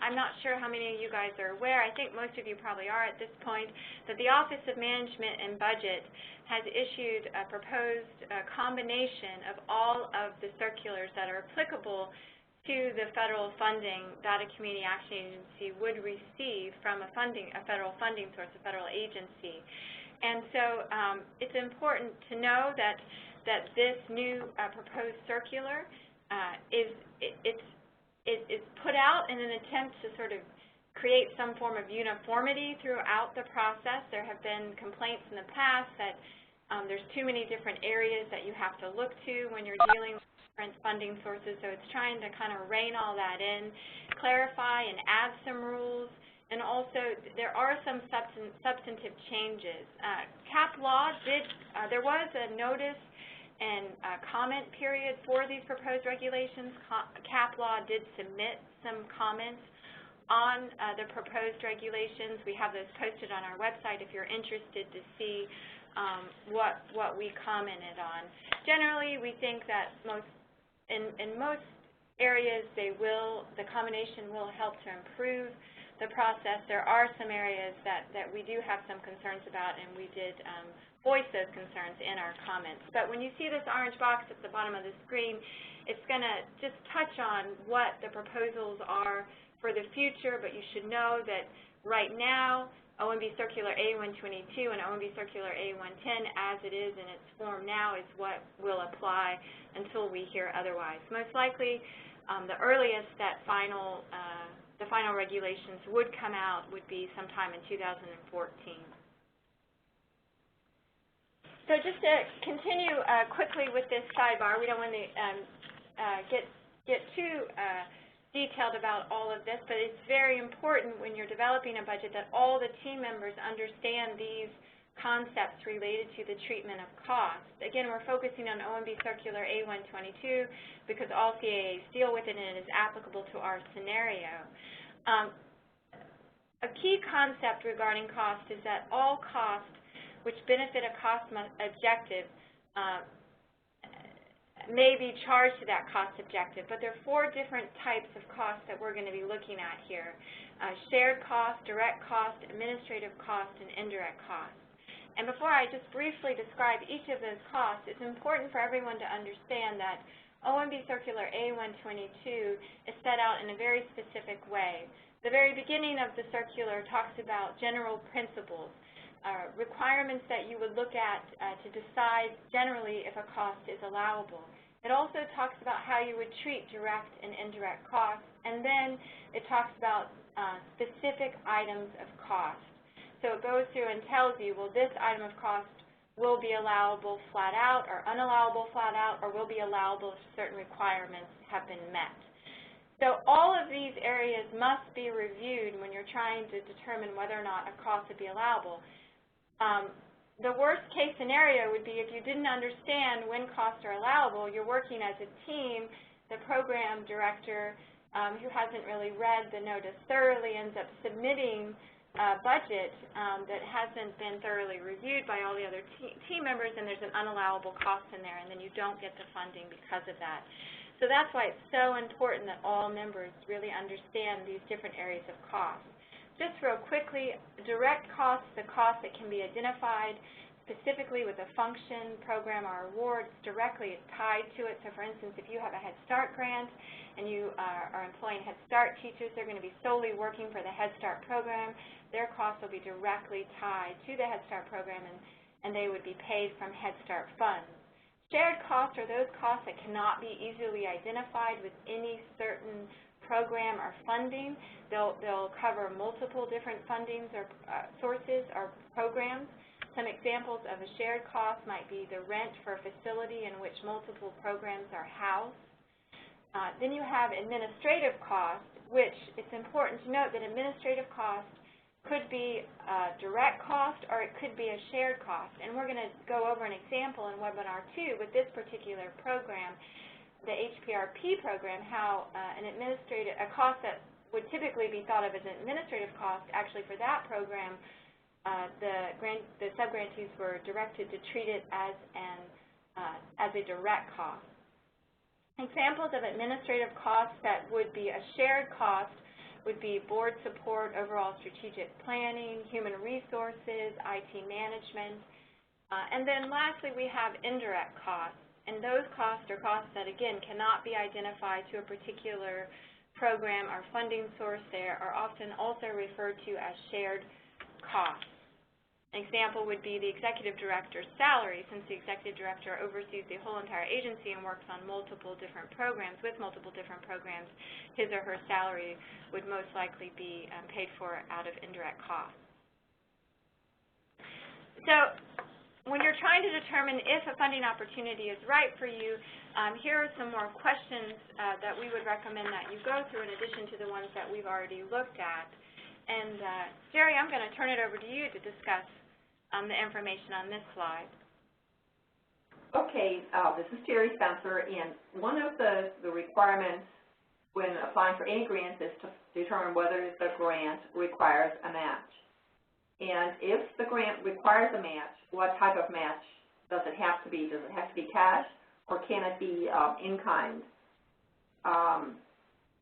I'm not sure how many of you guys are aware, I think most of you probably are at this point, that the Office of Management and Budget has issued a proposed combination of all of the circulars that are applicable to the federal funding that a community action agency would receive from a federal funding source, a federal agency. And so it's important to know that that this new proposed circular is put out in an attempt to sort of create some form of uniformity throughout the process. There have been complaints in the past that there's too many different areas that you have to look to when you're dealing with different funding sources, so it's trying to kind of rein all that in, clarify and add some rules, and also there are some substantive changes. CAP law there was a notice and comment period for these proposed regulations. CAP law did submit some comments on the proposed regulations. We have those posted on our website if you're interested to see what we commented on. Generally, we think that in most areas the combination will help to improve the process. There are some areas that we do have some concerns about, and we did voice those concerns in our comments. But when you see this orange box at the bottom of the screen, it's going to just touch on what the proposals are for the future, but you should know that right now, OMB Circular A122 and OMB Circular A110, as it is in its form now, is what will apply until we hear otherwise. Most likely, the earliest that the final regulations would come out would be sometime in 2014. So just to continue quickly with this sidebar, we don't want to get too detailed about all of this, but it's very important when you're developing a budget that all the team members understand these concepts related to the treatment of cost. Again, we're focusing on OMB Circular A122 because all CAAs deal with it and it is applicable to our scenario. A key concept regarding cost is that all costs which benefit a cost objective may be charged to that cost objective, but there are 4 different types of costs that we're going to be looking at here. Shared cost, direct cost, administrative cost, and indirect cost. And before I just briefly describe each of those costs, it's important for everyone to understand that OMB Circular A122 is set out in a very specific way. The very beginning of the circular talks about general principles, requirements that you would look at to decide generally if a cost is allowable. It also talks about how you would treat direct and indirect costs, and then it talks about specific items of cost. So it goes through and tells you, well, this item of cost will be allowable flat out or unallowable flat out, or will be allowable if certain requirements have been met. So all of these areas must be reviewed when you're trying to determine whether or not a cost would be allowable. The worst case scenario would be if you didn't understand when costs are allowable, you're working as a team, the program director who hasn't really read the notice thoroughly ends up submitting a budget that hasn't been thoroughly reviewed by all the other team members, and there's an unallowable cost in there, and then you don't get the funding because of that. So that's why it's so important that all members really understand these different areas of cost. Just real quickly, direct costs, the cost that can be identified specifically with a function, program, or award, directly tied to it. So for instance, if you have a Head Start grant and you are employing Head Start teachers, they're going to be solely working for the Head Start program. Their costs will be directly tied to the Head Start program, and they would be paid from Head Start funds. Shared costs are those costs that cannot be easily identified with any certain program or funding. They'll cover multiple different fundings or sources or programs. Some examples of a shared cost might be the rent for a facility in which multiple programs are housed. Then you have administrative costs, which it's important to note that administrative cost could be a direct cost or it could be a shared cost. And we're going to go over an example in Webinar 2 with this particular program, the HPRP program, how a cost that would typically be thought of as an administrative cost, actually for that program, the subgrantees were directed to treat it as a direct cost. Examples of administrative costs that would be a shared cost would be board support, overall strategic planning, human resources, IT management. And then lastly, we have indirect costs. And those costs are costs that, again, cannot be identified to a particular program or funding source. They are often also referred to as shared costs. An example would be the executive director's salary. Since the executive director oversees the whole entire agency and works on multiple different programs, his or her salary would most likely be paid for out of indirect costs. So when you're trying to determine if a funding opportunity is right for you, here are some more questions that we would recommend that you go through in addition to the ones that we've already looked at. And Jerry, I'm going to turn it over to you to discuss the information on this slide. Okay, this is Jerry Spencer, and one of the requirements when applying for any grant is to determine whether the grant requires a match. And if the grant requires a match, what type of match does it have to be? Does it have to be cash, or can it be in kind?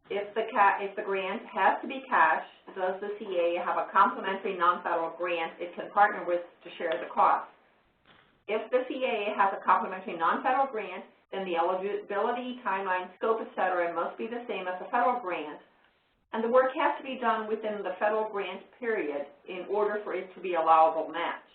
If the grant has to be cash, does the CAA have a complementary non-federal grant it can partner with to share the cost? If the CAA has a complementary non-federal grant, then the eligibility, timeline, scope, etc. must be the same as the federal grant, and the work has to be done within the federal grant period in order for it to be allowable match.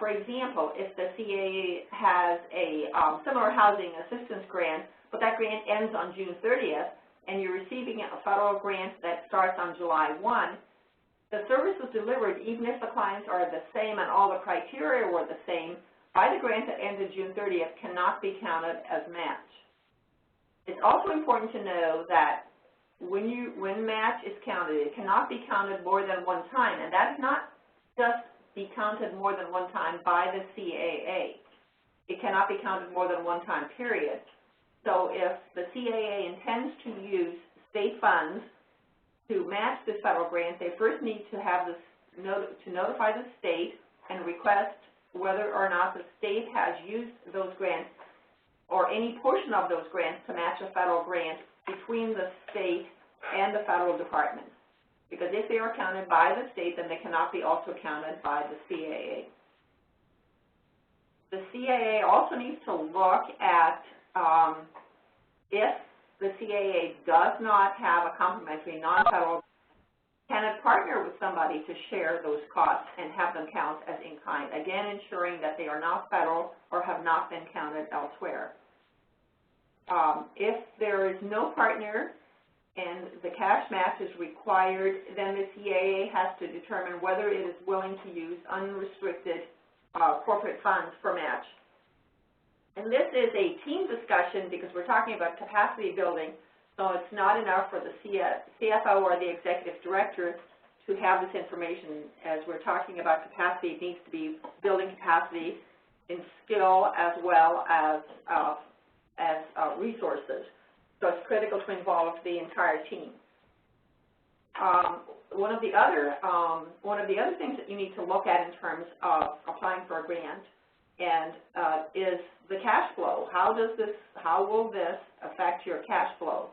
For example, if the CAA has a similar housing assistance grant, but that grant ends on June 30th, and you're receiving a federal grant that starts on July 1, the services delivered, even if the clients are the same and all the criteria were the same, by the grant that ended June 30th cannot be counted as match. It's also important to know that when match is counted, it cannot be counted more than one time, and that is not just be counted more than one time by the CAA. It cannot be counted more than one time, period. So if the CAA intends to use state funds to match this federal grant, they first need to have this to notify the state and request whether or not the state has used those grants or any portion of those grants to match a federal grant between the state and the federal department. Because if they are counted by the state, then they cannot be also counted by the CAA. The CAA also needs to look at if the CAA does not have a complementary non-federal, can it partner with somebody to share those costs and have them count as in kind, again ensuring that they are not federal or have not been counted elsewhere. If there is no partner and the cash match is required, then the CAA has to determine whether it is willing to use unrestricted corporate funds for match. And this is a team discussion because we're talking about capacity building, so it's not enough for the CFO or the executive director to have this information. As we're talking about capacity, it needs to be building capacity in skill as well as resources. So it's critical to involve the entire team. One of the other things that you need to look at in terms of applying for a grant is the cash flow. How will this affect your cash flow?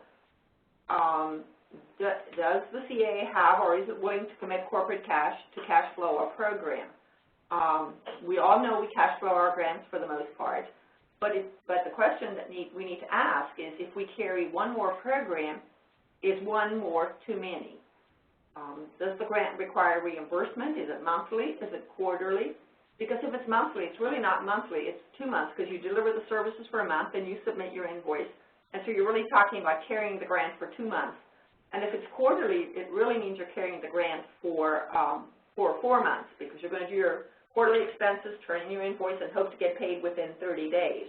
Does the CAA have, or is it willing to commit corporate cash to cash flow a program? We all know we cash flow our grants for the most part, but the question that we need to ask is, if we carry one more program, is one more too many? Does the grant require reimbursement? Is it monthly? Is it quarterly? Because if it's monthly, it's really not monthly, it's 2 months, because you deliver the services for a month and you submit your invoice. And so you're really talking about carrying the grant for 2 months. And if it's quarterly, it really means you're carrying the grant for 4 months, because you're going to do your quarterly expenses, turn in your invoice, and hope to get paid within 30 days.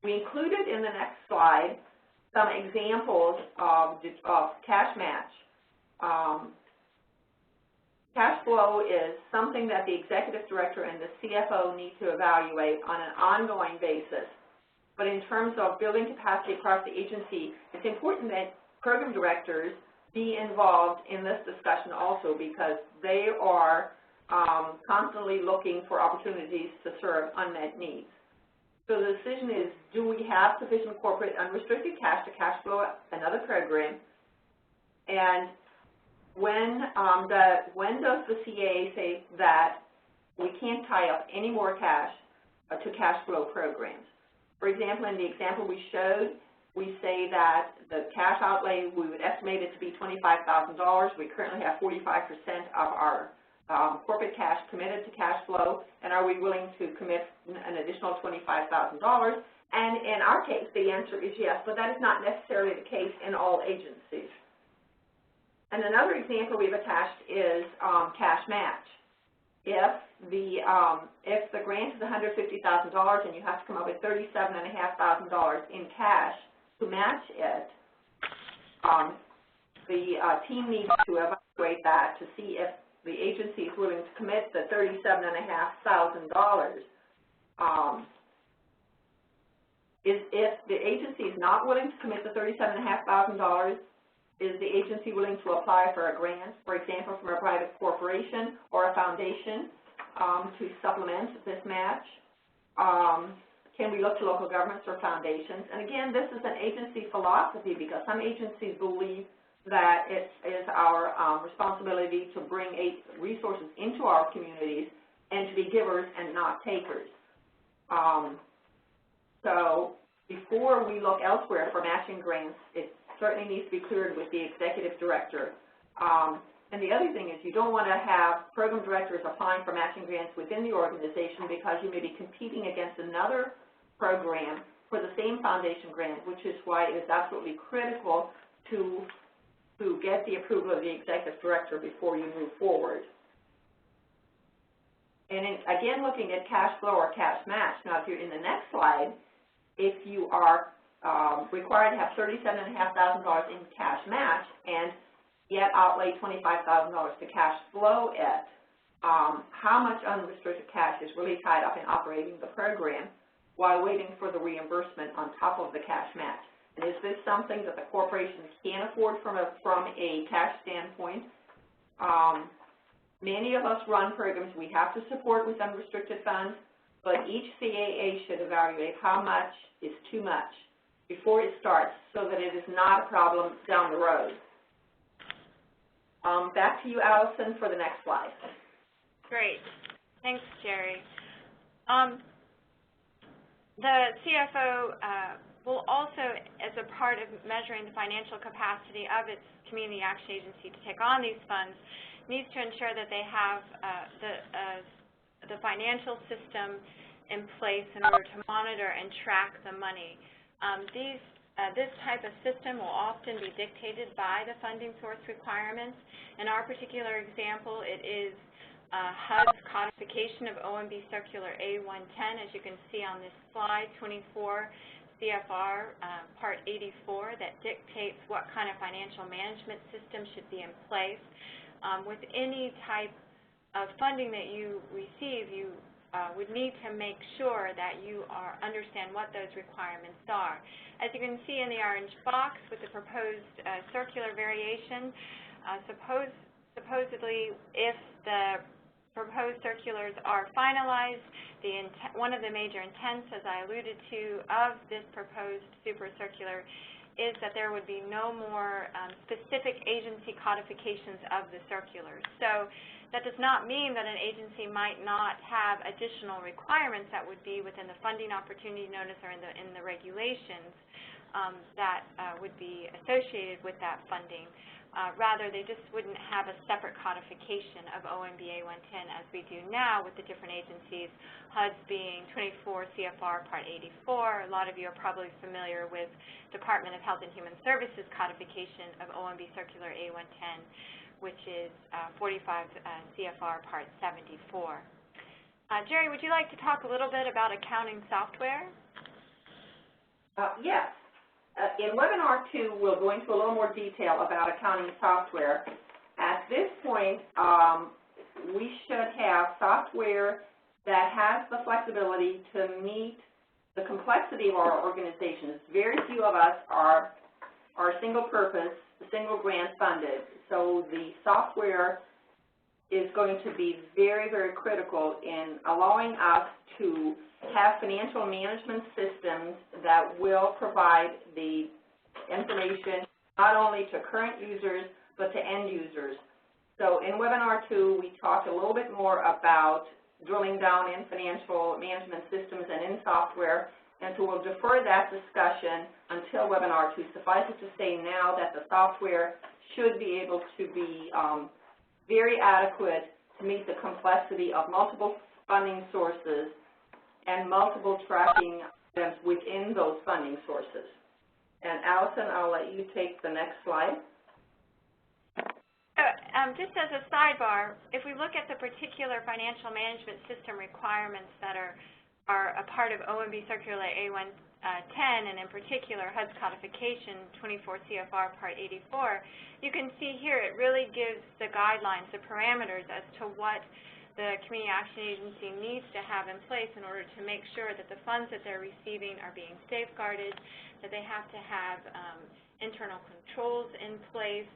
We included in the next slide some examples of cash match. Cash flow is something that the executive director and the CFO need to evaluate on an ongoing basis. But in terms of building capacity across the agency, it's important that program directors be involved in this discussion also, because they are constantly looking for opportunities to serve unmet needs. So the decision is, do we have sufficient corporate unrestricted cash to cash flow another program? And when does the CAA say that we can't tie up any more cash to cash flow programs? For example, in the example we showed, we say that the cash outlay, we would estimate it to be $25,000. We currently have 45% of our corporate cash committed to cash flow, and are we willing to commit an additional $25,000? And in our case, the answer is yes, but that is not necessarily the case in all agencies. And another example we've attached is cash match. If the grant is $150,000 and you have to come up with $37,500 in cash to match it, the team needs to evaluate that to see if the agency is willing to commit the $37,500. If the agency is not willing to commit the $37,500, is the agency willing to apply for a grant, for example, from a private corporation or a foundation to supplement this match? Can we look to local governments or foundations? And again, this is an agency philosophy because some agencies believe that it is our responsibility to bring resources into our communities and to be givers and not takers. So before we look elsewhere for matching grants, it certainly needs to be cleared with the executive director. And the other thing is you don't want to have program directors applying for matching grants within the organization because you may be competing against another program for the same foundation grant, which is why it is absolutely critical to get the approval of the executive director before you move forward. And again, looking at cash flow or cash match, now if you're in the next slide, if you are required to have $37,500 in cash match and yet outlay $25,000 to cash flow it, how much unrestricted cash is really tied up in operating the program while waiting for the reimbursement on top of the cash match? And is this something that the corporations can afford from a cash standpoint? Many of us run programs we have to support with unrestricted funds, but each CAA should evaluate how much is too much before it starts so that it is not a problem down the road. Back to you, Allison, for the next slide. Great. Thanks, Jerry. The CFO will also, as a part of measuring the financial capacity of its community action agency to take on these funds, needs to ensure that they have the financial system in place in order to monitor and track the money. This type of system will often be dictated by the funding source requirements. In our particular example, it is HUD's codification of OMB Circular A110, as you can see on this slide, 24 CFR Part 84, that dictates what kind of financial management system should be in place. With any type of funding that you receive, you would need to make sure that you understand what those requirements are. As you can see in the orange box with the proposed circular variation, supposedly if the proposed circulars are finalized, one of the major intents, as I alluded to, of this proposed super circular is that there would be no more specific agency codifications of the circulars. So that does not mean that an agency might not have additional requirements that would be within the funding opportunity notice or in the regulations that would be associated with that funding. Rather, they just wouldn't have a separate codification of OMB A110 as we do now with the different agencies, HUD's being 24 CFR Part 84. A lot of you are probably familiar with Department of Health and Human Services codification of OMB Circular A110, which is 45 CFR Part 74. Jerry, would you like to talk a little bit about accounting software? Yes. In webinar 2, we'll go into a little more detail about accounting software. At this point, we should have software that has the flexibility to meet the complexity of our organizations. Very few of us are single purpose, single grant funded. So the software is going to be very, very critical in allowing us to have financial management systems that will provide the information not only to current users but to end users. So in webinar 2, we talked a little bit more about drilling down in financial management systems and in software, and so we'll defer that discussion until webinar 2. Suffice it to say now that the software should be able to be very adequate to meet the complexity of multiple funding sources and multiple tracking items within those funding sources. And Allison, I'll let you take the next slide. Just as a sidebar, if we look at the particular financial management system requirements that are a part of OMB Circular A110, and in particular HUD's codification 24 CFR Part 84, you can see here it really gives the guidelines, the parameters as to what the Community Action Agency needs to have in place in order to make sure that the funds that they're receiving are being safeguarded, that they have to have internal controls in place.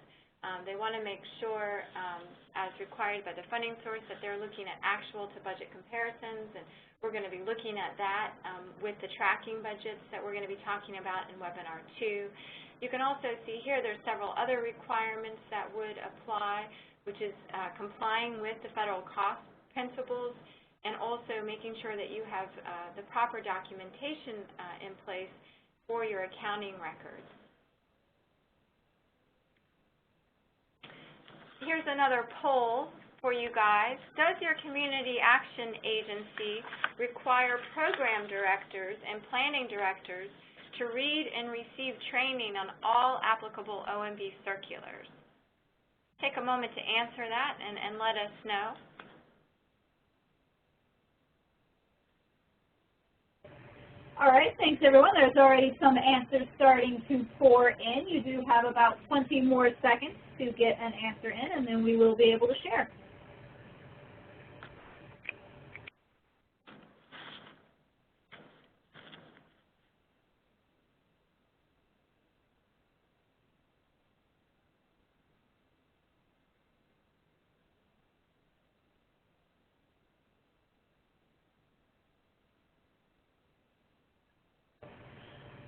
They want to make sure, as required by the funding source, that they're looking at actual to budget comparisons, and we're going to be looking at that with the tracking budgets that we're going to be talking about in Webinar 2. You can also see here there's several other requirements that would apply, which is complying with the federal cost principles and also making sure that you have the proper documentation in place for your accounting records. Here's another poll for you guys. Does your Community Action Agency require program directors and planning directors to read and receive training on all applicable OMB circulars? Take a moment to answer that and let us know. All right, thanks everyone. There's already some answers starting to pour in. You do have about 20 more seconds to get an answer in, and then we will be able to share.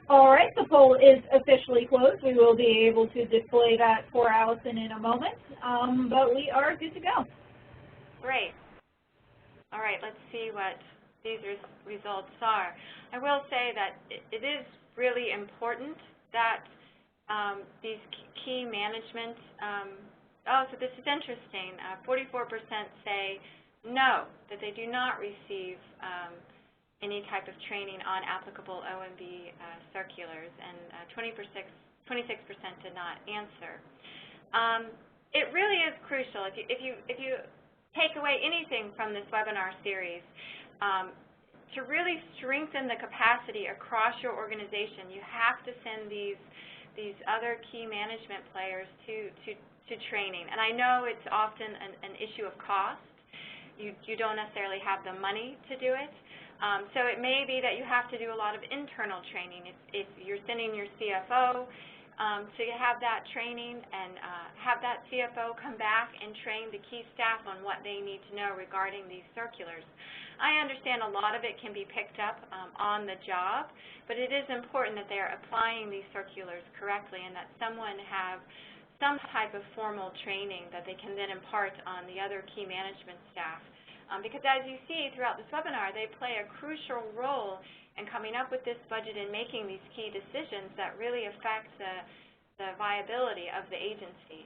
All right, the poll is officially closed. We will be able to display that for Allison in a moment, but we are good to go. Great. All right, let's see what these results are. I will say that it is really important that these key management, so this is interesting. 44% say no, that they do not receive any type of training on applicable OMB circulars, and 26% did not answer. It really is crucial. If you take away anything from this webinar series, to really strengthen the capacity across your organization, you have to send these other key management players to training. And I know it's often an issue of cost. You don't necessarily have the money to do it. So it may be that you have to do a lot of internal training. If you're sending your CFO to have that training, and have that CFO come back and train the key staff on what they need to know regarding these circulars. I understand a lot of it can be picked up on the job, but it is important that they are applying these circulars correctly and that someone have some type of formal training that they can then impart on the other key management staff. Because as you see throughout this webinar, they play a crucial role in coming up with this budget and making these key decisions that really affect the viability of the agency.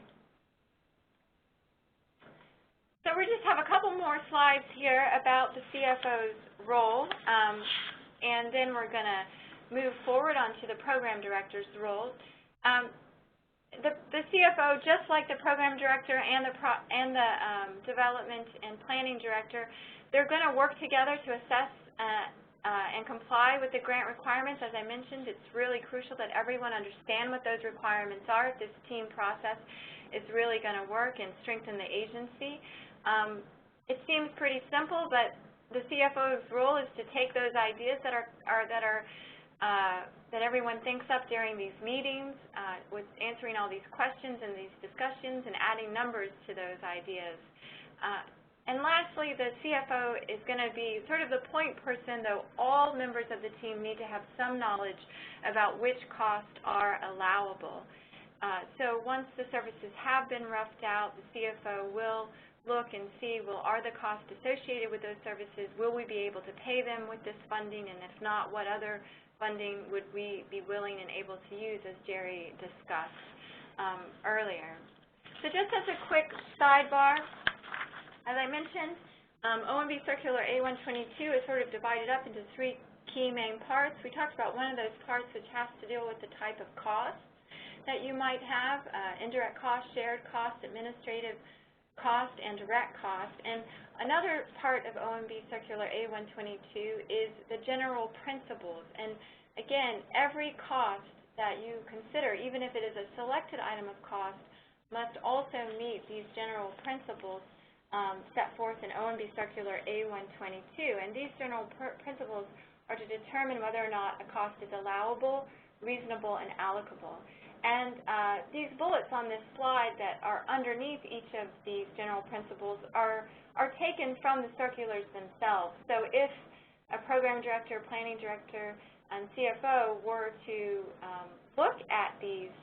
So we just have a couple more slides here about the CFO's role, and then we're going to move forward onto the program director's role. The CFO, just like the program director and the development and planning director, they're going to work together to assess and comply with the grant requirements. As I mentioned, it's really crucial that everyone understand what those requirements are if this team process is really going to work and strengthen the agency. It seems pretty simple, but the CFO's role is to take those ideas that that everyone thinks up during these meetings, with answering all these questions and these discussions and adding numbers to those ideas. And lastly, the CFO is going to be sort of the point person, though all members of the team need to have some knowledge about which costs are allowable. So once the services have been roughed out, the CFO will look and see, well, are the costs associated with those services, will we be able to pay them with this funding, and if not, what other funding would we be willing and able to use, as Jerry discussed earlier. So just as a quick sidebar, As I mentioned, OMB Circular A122 is sort of divided up into three key main parts. We talked about one of those parts which has to deal with the type of cost that you might have, indirect cost, shared cost, administrative cost, and direct cost. And another part of OMB Circular A122 is the general principles. And again, every cost that you consider, even if it is a selected item of cost, must also meet these general principles set forth in OMB Circular A122. And these general principles are to determine whether or not a cost is allowable, reasonable, and allocable. And these bullets on this slide that are underneath each of these general principles are taken from the circulars themselves. So if a program director, planning director, and CFO were to look at these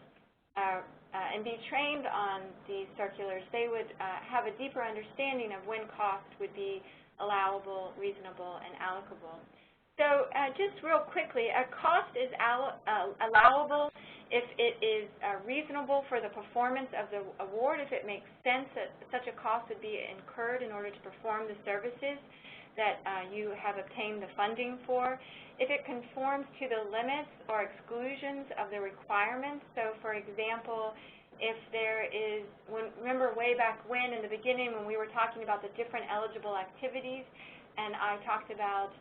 and be trained on these circulars, they would have a deeper understanding of when cost would be allowable, reasonable, and allocable. So just real quickly, a cost is allowable if it is reasonable for the performance of the award, if it makes sense that such a cost would be incurred in order to perform the services that you have obtained the funding for, if it conforms to the limits or exclusions of the requirements. So for example, if there is, remember way back when in the beginning when we were talking about the different eligible activities, and I talked about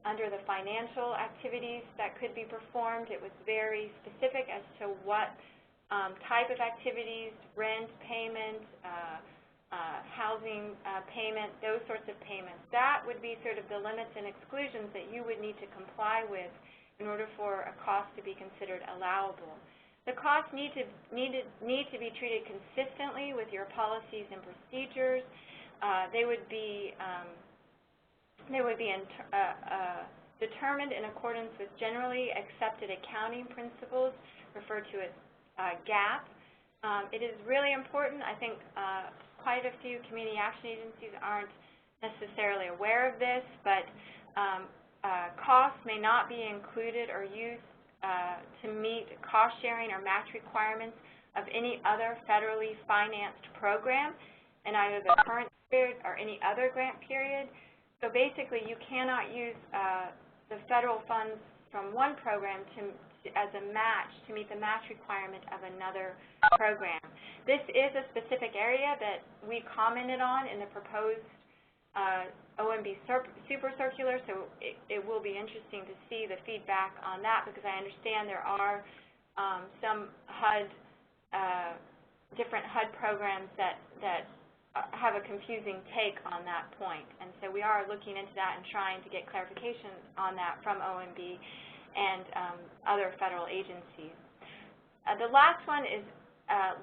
under the financial activities that could be performed, it was very specific as to what type of activities, rent payment, housing payment, those sorts of payments. That would be sort of the limits and exclusions that you would need to comply with in order for a cost to be considered allowable. The costs need to be treated consistently with your policies and procedures. They would be determined in accordance with generally accepted accounting principles, referred to as GAAP. It is really important. I think quite a few community action agencies aren't necessarily aware of this, but costs may not be included or used to meet cost sharing or match requirements of any other federally financed program in either the current period or any other grant period. So basically, you cannot use the federal funds from one program as a match to meet the match requirement of another program. This is a specific area that we commented on in the proposed OMB Super Circular, so it will be interesting to see the feedback on that, because I understand there are some different HUD programs that have a confusing take on that point. And so we are looking into that and trying to get clarification on that from OMB and other federal agencies. The last one is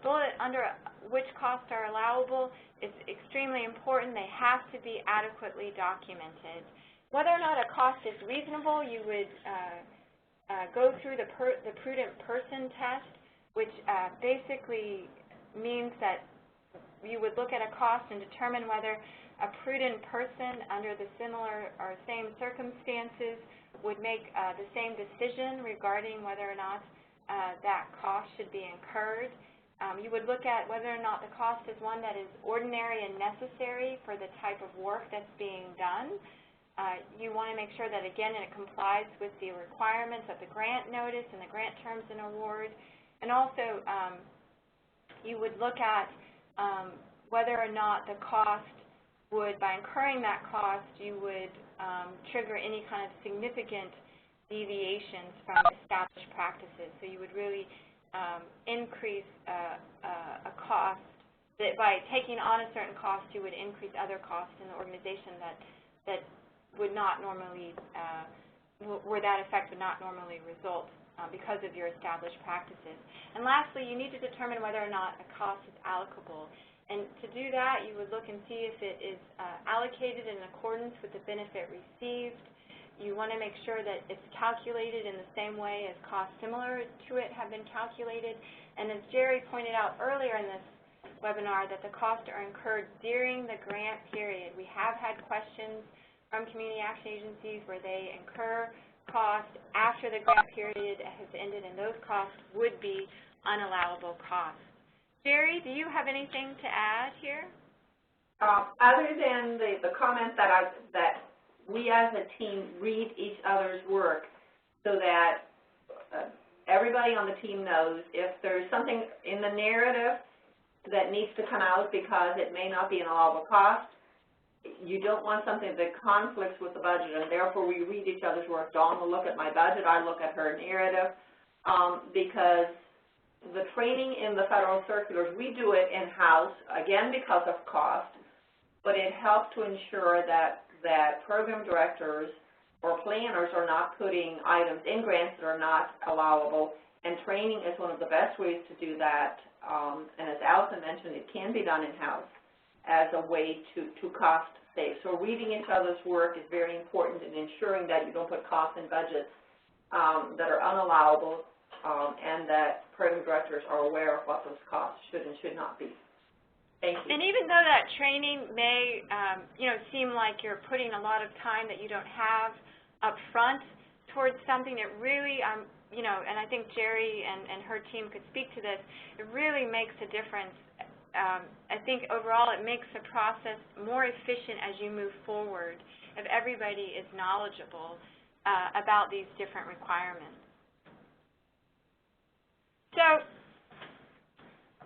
bullet under which costs are allowable. It's extremely important. They have to be adequately documented. Whether or not a cost is reasonable, you would go through the prudent person test, which basically means that you would look at a cost and determine whether a prudent person under the similar or same circumstances would make the same decision regarding whether or not that cost should be incurred. You would look at whether or not the cost is one that is ordinary and necessary for the type of work that's being done. You want to make sure that, again, it complies with the requirements of the grant notice and the grant terms and award. And also, you would look at whether or not the cost would, by incurring that cost, you would trigger any kind of significant deviations from established practices. So you would really increase a cost that by taking on a certain cost, you would increase other costs in the organization that would not normally, where that effect would not normally result because of your established practices. And lastly, you need to determine whether or not a cost is allocable. And to do that, you would look and see if it is allocated in accordance with the benefit received. You want to make sure that it's calculated in the same way as costs similar to it have been calculated. And as Jerry pointed out earlier in this webinar, that the costs are incurred during the grant period. We have had questions from community action agencies where they incur costs after the grant period has ended, and those costs would be unallowable costs. Jerry, do you have anything to add here? Other than the comment that we as a team read each other's work so that everybody on the team knows if there's something in the narrative that needs to come out because it may not be an allowable cost, you don't want something that conflicts with the budget, and therefore we read each other's work. Dawn will look at my budget, I look at her narrative, because the training in the federal circulars, we do it in-house, again because of cost, but it helps to ensure that program directors or planners are not putting items in grants that are not allowable, and training is one of the best ways to do that. And as Alison mentioned, it can be done in-house as a way to cost save. So reading each other's work is very important in ensuring that you don't put costs in budgets that are unallowable, and that program directors are aware of what those costs should and should not be. Thank you. And even though that training may, seem like you're putting a lot of time that you don't have up front towards something, it really, and I think Jerry and her team could speak to this, it really makes a difference. I think overall it makes the process more efficient as you move forward if everybody is knowledgeable about these different requirements. So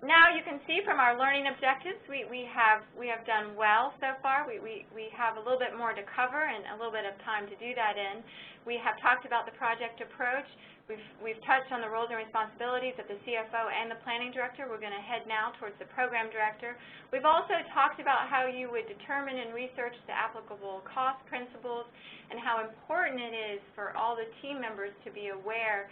now you can see from our learning objectives, we have done well so far. We have a little bit more to cover and a little bit of time to do that in. We have talked about the project approach. We've touched on the roles and responsibilities of the CFO and the planning director. We're going to head now towards the program director. We've also talked about how you would determine and research the applicable cost principles and how important it is for all the team members to be aware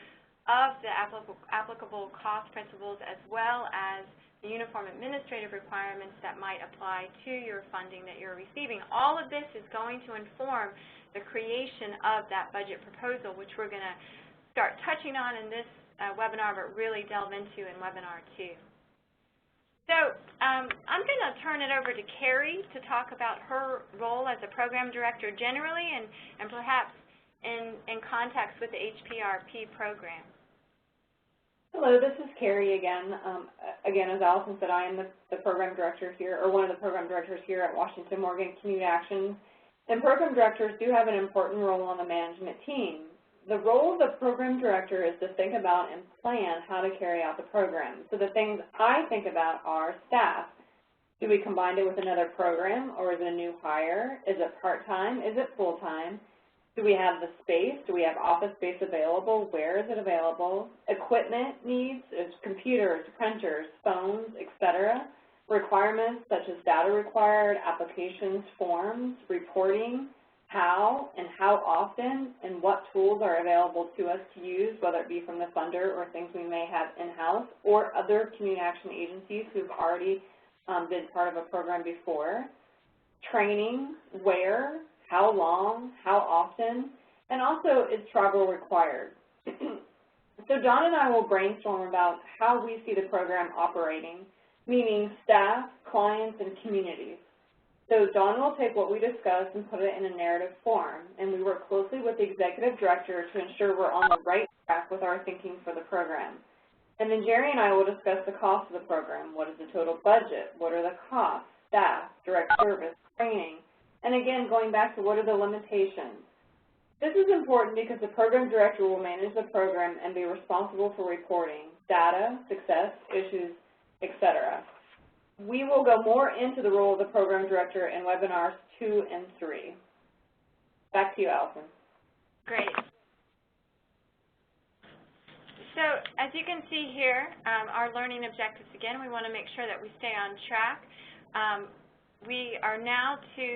of the applicable cost principles as well as the uniform administrative requirements that might apply to your funding that you're receiving. All of this is going to inform the creation of that budget proposal, which we're going to start touching on in this webinar, but really delve into in webinar 2. So I'm going to turn it over to Carrie to talk about her role as a program director generally and perhaps in context with the HPRP program. Hello, this is Carrie again. Again, as Alison said, I am the program director here, or one of the program directors here at Washington Morgan Community Action. And program directors do have an important role on the management team. The role of the program director is to think about and plan how to carry out the program. So the things I think about are staff. Do we combine it with another program, or is it a new hire? Is it part-time? Is it full-time? Do we have the space? Do we have office space available? Where is it available? Equipment needs, is computers, printers, phones, etc. Requirements such as data required, applications, forms, reporting, how and how often, and what tools are available to us to use, whether it be from the funder or things we may have in-house or other community action agencies who've already been part of a program before. Training, where, how long, how often, and also is travel required. So Dawn and I will brainstorm about how we see the program operating, meaning staff, clients, and communities. So Dawn will take what we discussed and put it in a narrative form, and we work closely with the executive director to ensure we're on the right track with our thinking for the program. And then Jerry and I will discuss the cost of the program. What is the total budget? What are the costs, staff, direct service, training? And again, going back to what are the limitations. This is important because the program director will manage the program and be responsible for reporting data, success, issues, etc. We will go more into the role of the program director in webinars 2 and 3. Back to you, Alison. Great. So as you can see here, our learning objectives, again, we want to make sure that we stay on track. We are now to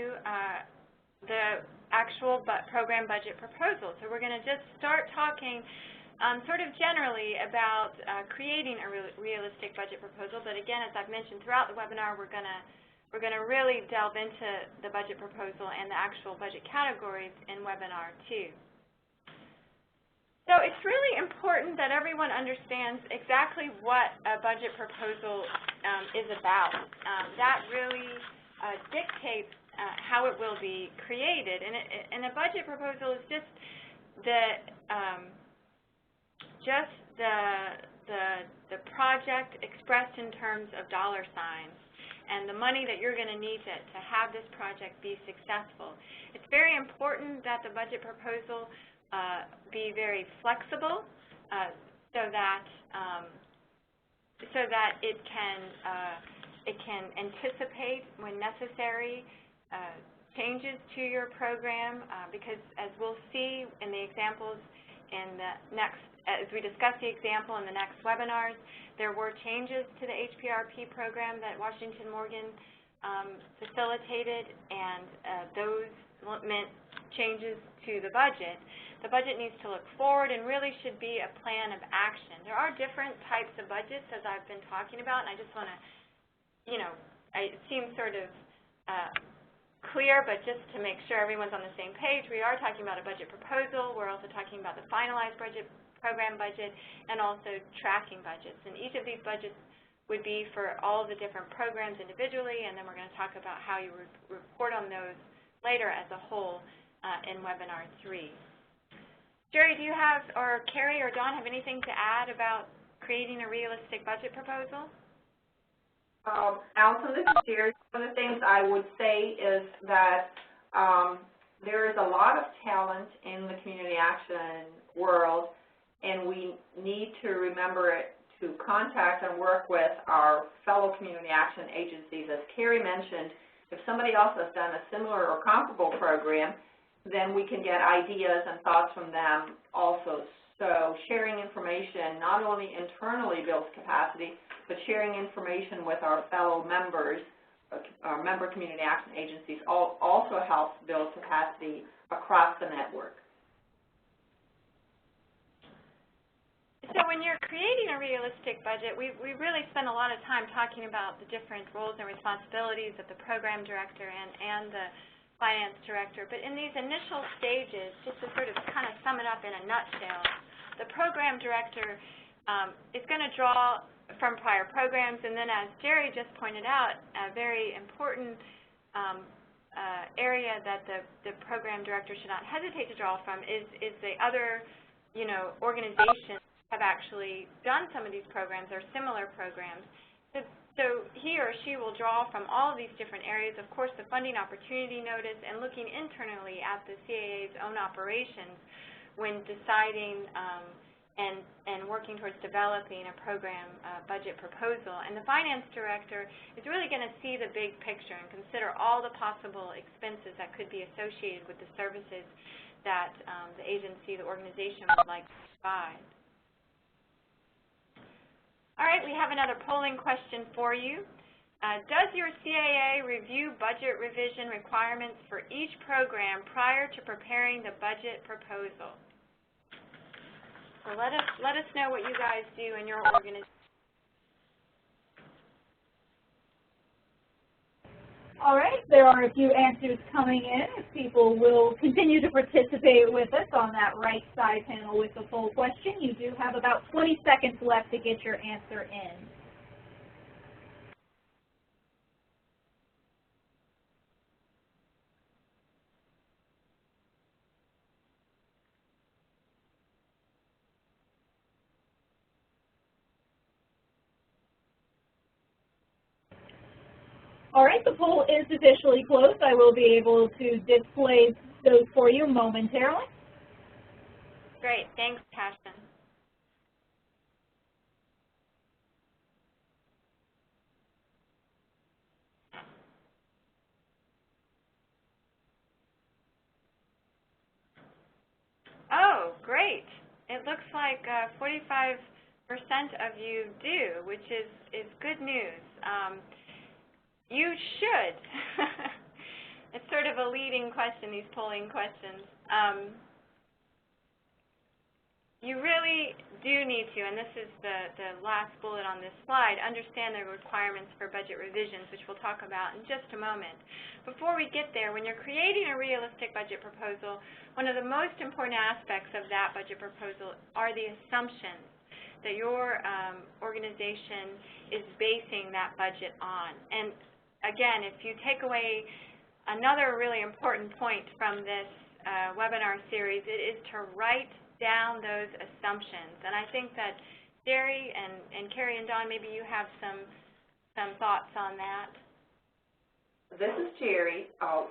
the actual program budget proposal. So we're going to just start talking sort of generally about creating a realistic budget proposal. But again, as I've mentioned throughout the webinar, we're going to really delve into the budget proposal and the actual budget categories in webinar 2. So it's really important that everyone understands exactly what a budget proposal is about. That really dictates how it will be created. And a budget proposal is just the project expressed in terms of dollar signs. and the money that you're going to need to have this project be successful. It's very important that the budget proposal be very flexible so that it can anticipate when necessary changes to your program, because as we'll see in the examples in the next, as we discuss the example in the next webinars, there were changes to the HPRP program that Washington Morgan facilitated, and those meant changes to the budget. The budget needs to look forward and really should be a plan of action. There are different types of budgets, as I've been talking about, and I just want to, it seems sort of clear, but just to make sure everyone's on the same page, we are talking about a budget proposal. We're also talking about the finalized budget, program budget, and also tracking budgets. And each of these budgets would be for all of the different programs individually, and then we're going to talk about how you report on those later as a whole in webinar 3. Jerry, do you have, or Carrie or Dawn, have anything to add about creating a realistic budget proposal? Alison, this is Jerry. One of the things I would say is that there is a lot of talent in the community action world, and we need to remember to contact and work with our fellow community action agencies. As Carrie mentioned, if somebody else has done a similar or comparable program, then we can get ideas and thoughts from them also. So sharing information not only internally builds capacity, but sharing information with our fellow members, our member community action agencies, also helps build capacity across the network. So when you're creating a realistic budget, we really spend a lot of time talking about the different roles and responsibilities of the program director and the finance director. But in these initial stages, just to sort of kind of sum it up in a nutshell, the program director is going to draw from prior programs, and then as Jerry just pointed out, a very important area that the program director should not hesitate to draw from is the other, organizations have actually done some of these programs or similar programs. So he or she will draw from all of these different areas, of course, the funding opportunity notice, and looking internally at the CAA's own operations when deciding and working towards developing a program budget proposal. And the finance director is really going to see the big picture and consider all the possible expenses that could be associated with the services that the agency, the organization would like to provide. All right, we have another polling question for you. Does your CAA review budget revision requirements for each program prior to preparing the budget proposal? So let us know what you guys do in your organization. All right, there are a few answers coming in. People will continue to participate with us on that right side panel with the poll question. You do have about 20 seconds left to get your answer in. All right, the poll is officially closed. I will be able to display those for you momentarily. Great, thanks, Tashin. Oh, great. It looks like 45% of you do, which is good news. You should. It's sort of a leading question, these polling questions. You really do need to, and this is the last bullet on this slide, understand the requirements for budget revisions, which we'll talk about in just a moment. Before we get there, when you're creating a realistic budget proposal, one of the most important aspects of that budget proposal are the assumptions that your organization is basing that budget on. And again, if you take away another really important point from this webinar series, it is to write down those assumptions. And I think that Jerry and Carrie and Dawn, maybe you have some thoughts on that. This is Jerry.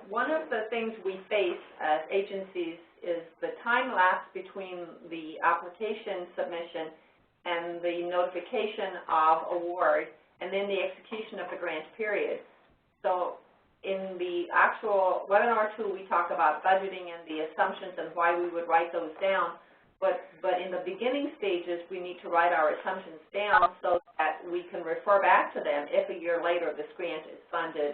One of the things we face as agencies is the time lapse between the application submission and the notification of award, and then the execution of the grant period. So in the actual webinar tool, we talk about budgeting and the assumptions and why we would write those down. But in the beginning stages, we need to write our assumptions down so that we can refer back to them if a year later this grant is funded,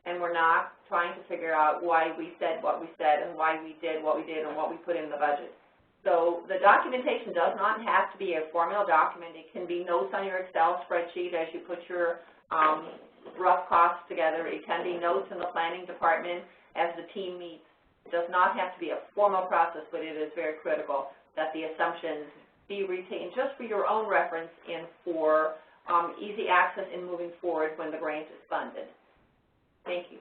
and we're not trying to figure out why we said what we said and why we did what we did and what we put in the budget. So the documentation does not have to be a formal document. It can be notes on your Excel spreadsheet as you put your rough costs together. It can be notes in the planning department as the team meets. It does not have to be a formal process, but it is very critical that the assumptions be retained just for your own reference and for easy access in moving forward when the grant is funded. Thank you.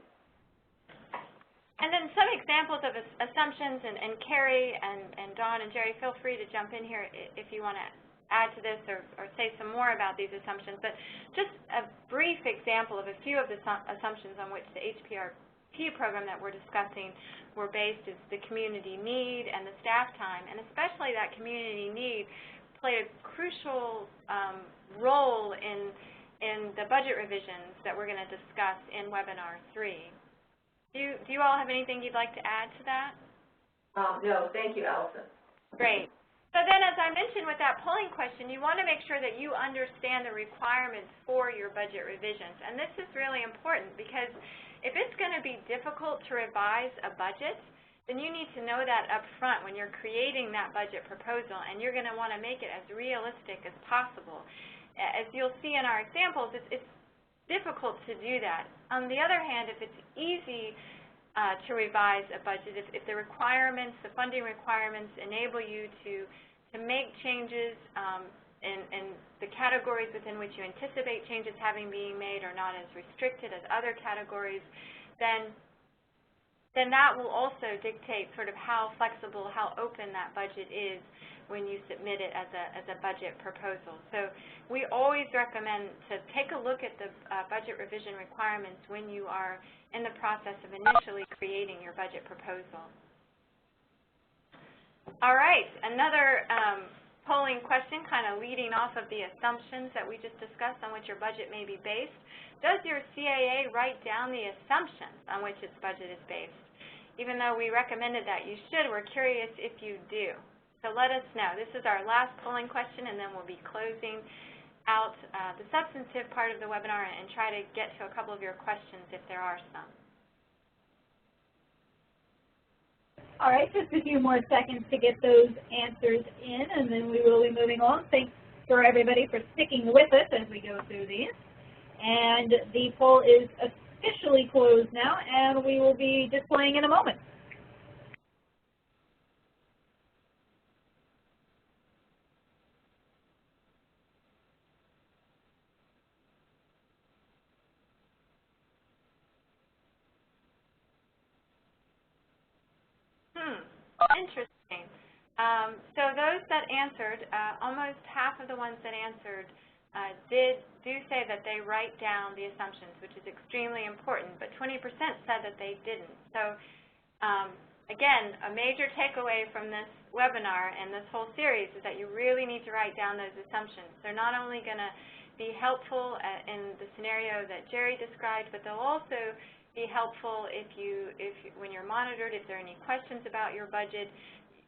And then some examples of assumptions, and Carrie and Dawn and Jerry, feel free to jump in here if you want to add to this or say some more about these assumptions. But just a brief example of a few of the assumptions on which the HPRP program that we're discussing were based is the community need and the staff time, and especially that community need played a crucial role in the budget revisions that we're going to discuss in Webinar 3. Do you all have anything you'd like to add to that? No, thank you, Allison. Great. So then, as I mentioned with that polling question, you want to make sure that you understand the requirements for your budget revisions. And this is really important because if it's going to be difficult to revise a budget, then you need to know that up front when you're creating that budget proposal, and you're going to want to make it as realistic as possible. As you'll see in our examples, it's difficult to do that. On the other hand, if it's easy to revise a budget, if the requirements, the funding requirements enable you to make changes in the categories within which you anticipate changes having being made are not as restricted as other categories, then that will also dictate sort of how flexible, how open that budget is when you submit it as a budget proposal. So we always recommend to take a look at the budget revision requirements when you are in the process of initially creating your budget proposal. All right, another polling question kind of leading off of the assumptions that we just discussed on which your budget may be based. Does your CAA write down the assumptions on which its budget is based? Even though we recommended that you should, we're curious if you do. So let us know. This is our last polling question, and then we'll be closing out the substantive part of the webinar and try to get to a couple of your questions if there are some. All right, just a few more seconds to get those answers in, and then we will be moving on. Thanks for everybody for sticking with us as we go through these. And the poll is officially closed now, and we will be displaying in a moment. Interesting. So those that answered, almost half of the ones that answered do say that they write down the assumptions, which is extremely important, but 20% said that they didn't. So again, a major takeaway from this webinar and this whole series is that you really need to write down those assumptions. They're not only going to be helpful in the scenario that Jerry described, but they'll also be helpful when you're monitored, if there are any questions about your budget.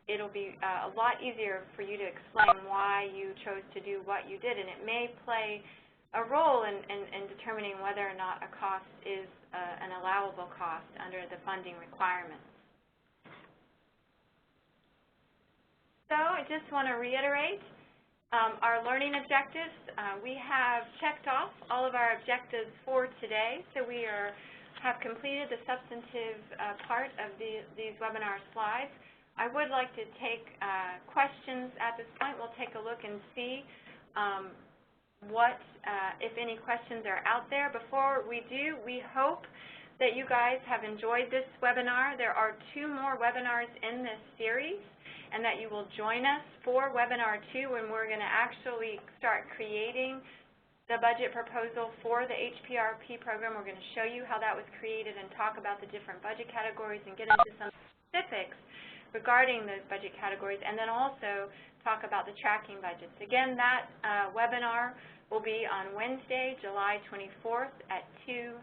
It'll be a lot easier for you to explain why you chose to do what you did, and it may play a role in determining whether or not a cost is an allowable cost under the funding requirements. So I just want to reiterate our learning objectives. We have checked off all of our objectives for today, so we have completed the substantive part of these webinar slides. I would like to take questions at this point. We'll take a look and see what, if any, questions are out there. Before we do, we hope that you guys have enjoyed this webinar. There are 2 more webinars in this series, and that you will join us for Webinar 2 when we're going to actually start creating the budget proposal for the HPRP program. We're going to show you how that was created and talk about the different budget categories and get into some specifics regarding those budget categories, and then also talk about the tracking budgets. Again, that webinar will be on Wednesday, July 24th at 2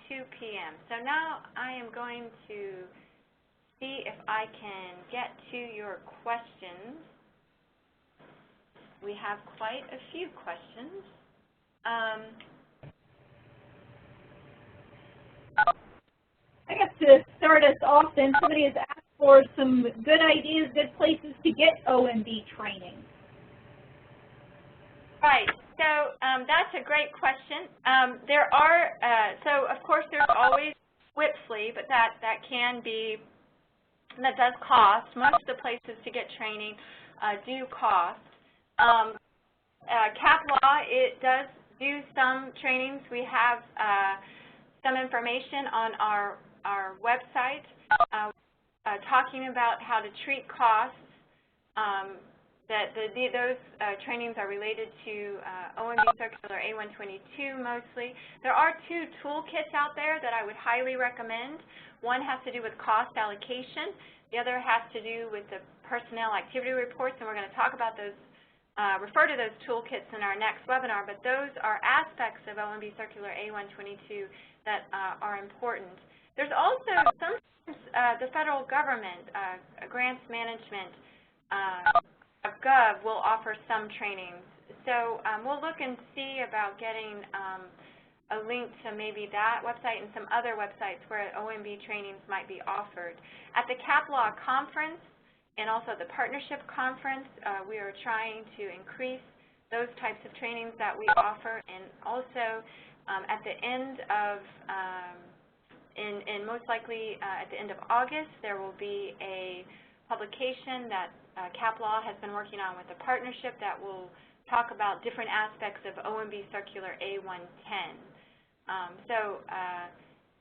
p.m. So now I am going to see if I can get to your questions. We have quite a few questions. I guess to start us off, then, somebody has asked for some good ideas, good places to get OMB training. Right. So that's a great question. There are, so of course there's always WIPSLE, but that does cost. Most of the places to get training do cost. CapLaw, it does do some trainings. We have some information on our website talking about how to treat costs. Those trainings are related to OMB Circular A122 mostly. There are 2 toolkits out there that I would highly recommend. One has to do with cost allocation. The other has to do with the personnel activity reports, and we're going to talk about those, refer to those toolkits in our next webinar, but those are aspects of OMB Circular A122 that are important. There's also sometimes the federal government, grants management, Gov will offer some trainings. So we'll look and see about getting a link to maybe that website and some other websites where OMB trainings might be offered. At the CapLaw conference and also the partnership conference, we are trying to increase those types of trainings that we offer. And also at the end of, and most likely at the end of August, there will be a publication that CapLaw has been working on with a partnership that will talk about different aspects of OMB Circular A110. So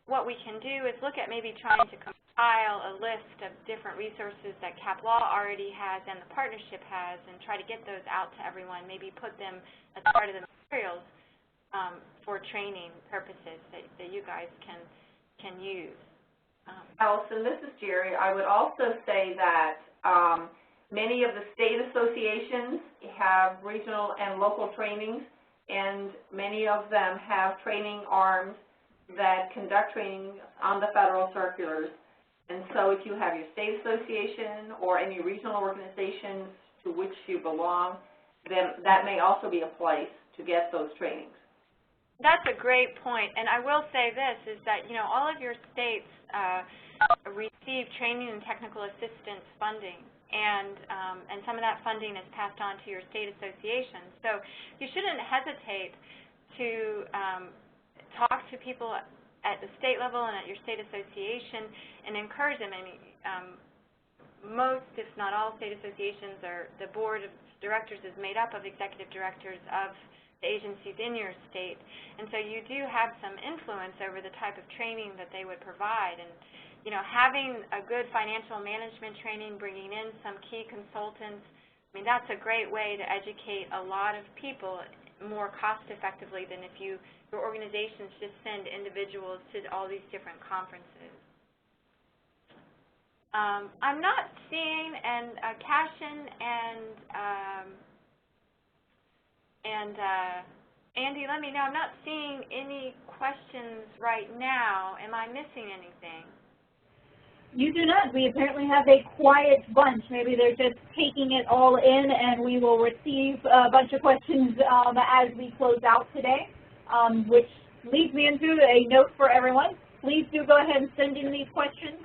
what we can do is look at maybe trying to compile a list of different resources that CapLaw already has and the partnership has and try to get those out to everyone, maybe put them as part of the materials for training purposes that you guys can use. Allison, this is Jerry. I would also say that many of the state associations have regional and local trainings, and many of them have training arms that conduct training on the federal circulars. And so if you have your state association or any regional organizations to which you belong, then that may also be a place to get those trainings. That's a great point, and I will say this, is that, you know, all of your states receive training and technical assistance funding, and some of that funding is passed on to your state associations. So you shouldn't hesitate to talk to people at the state level and at your state association and encourage them. I mean, most, if not all, state associations are, the board of directors is made up of executive directors of the agencies in your state, and so you do have some influence over the type of training that they would provide. And you know, having a good financial management training, bringing in some key consultants, I mean, that's a great way to educate a lot of people more cost effectively than if your organizations just send individuals to all these different conferences. I'm not seeing, and Cashin and Andy, let me know. I'm not seeing any questions right now. Am I missing anything? You do not. We apparently have a quiet bunch. Maybe they're just taking it all in, and we will receive a bunch of questions as we close out today, which leads me into a note for everyone. Please do go ahead and send in these questions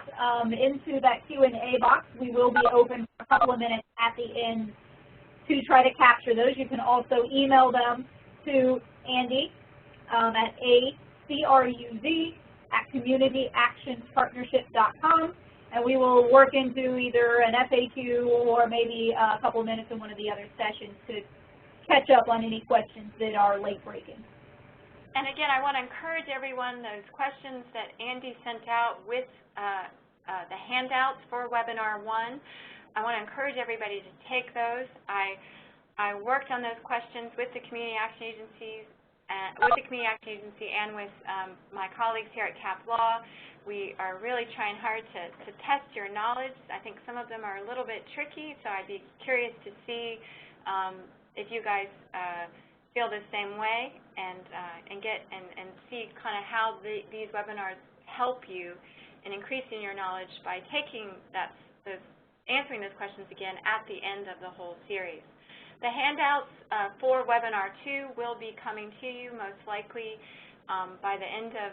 into that Q&A box. We will be open for a couple of minutes at the end to try to capture those. You can also email them to Andy at acruz@communityactionspartnership.com, and we will work into either an FAQ or maybe a couple of minutes in one of the other sessions to catch up on any questions that are late breaking. And again, I want to encourage everyone, those questions that Andy sent out with the handouts for Webinar 1, I want to encourage everybody to take those. I worked on those questions with the community action agencies with the Community Action Agency and with my colleagues here at CAP Law. We are really trying hard to test your knowledge. I think some of them are a little bit tricky, so I'd be curious to see if you guys feel the same way and see kind of how these webinars help you in increasing your knowledge by answering those questions again at the end of the whole series. The handouts for Webinar 2 will be coming to you most likely by the end of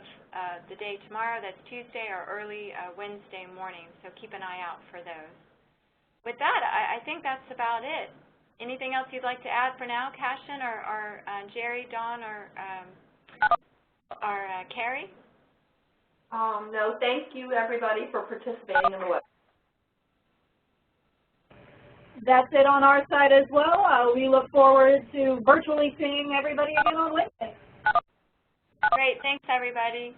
the day tomorrow. That's Tuesday or early Wednesday morning, so keep an eye out for those. With that, I think that's about it. Anything else you'd like to add for now, Cashin or Jerry, Dawn, or Carrie? No, thank you everybody for participating in the webinar. That's it on our side as well. We look forward to virtually seeing everybody again on Wednesday. Great, thanks everybody.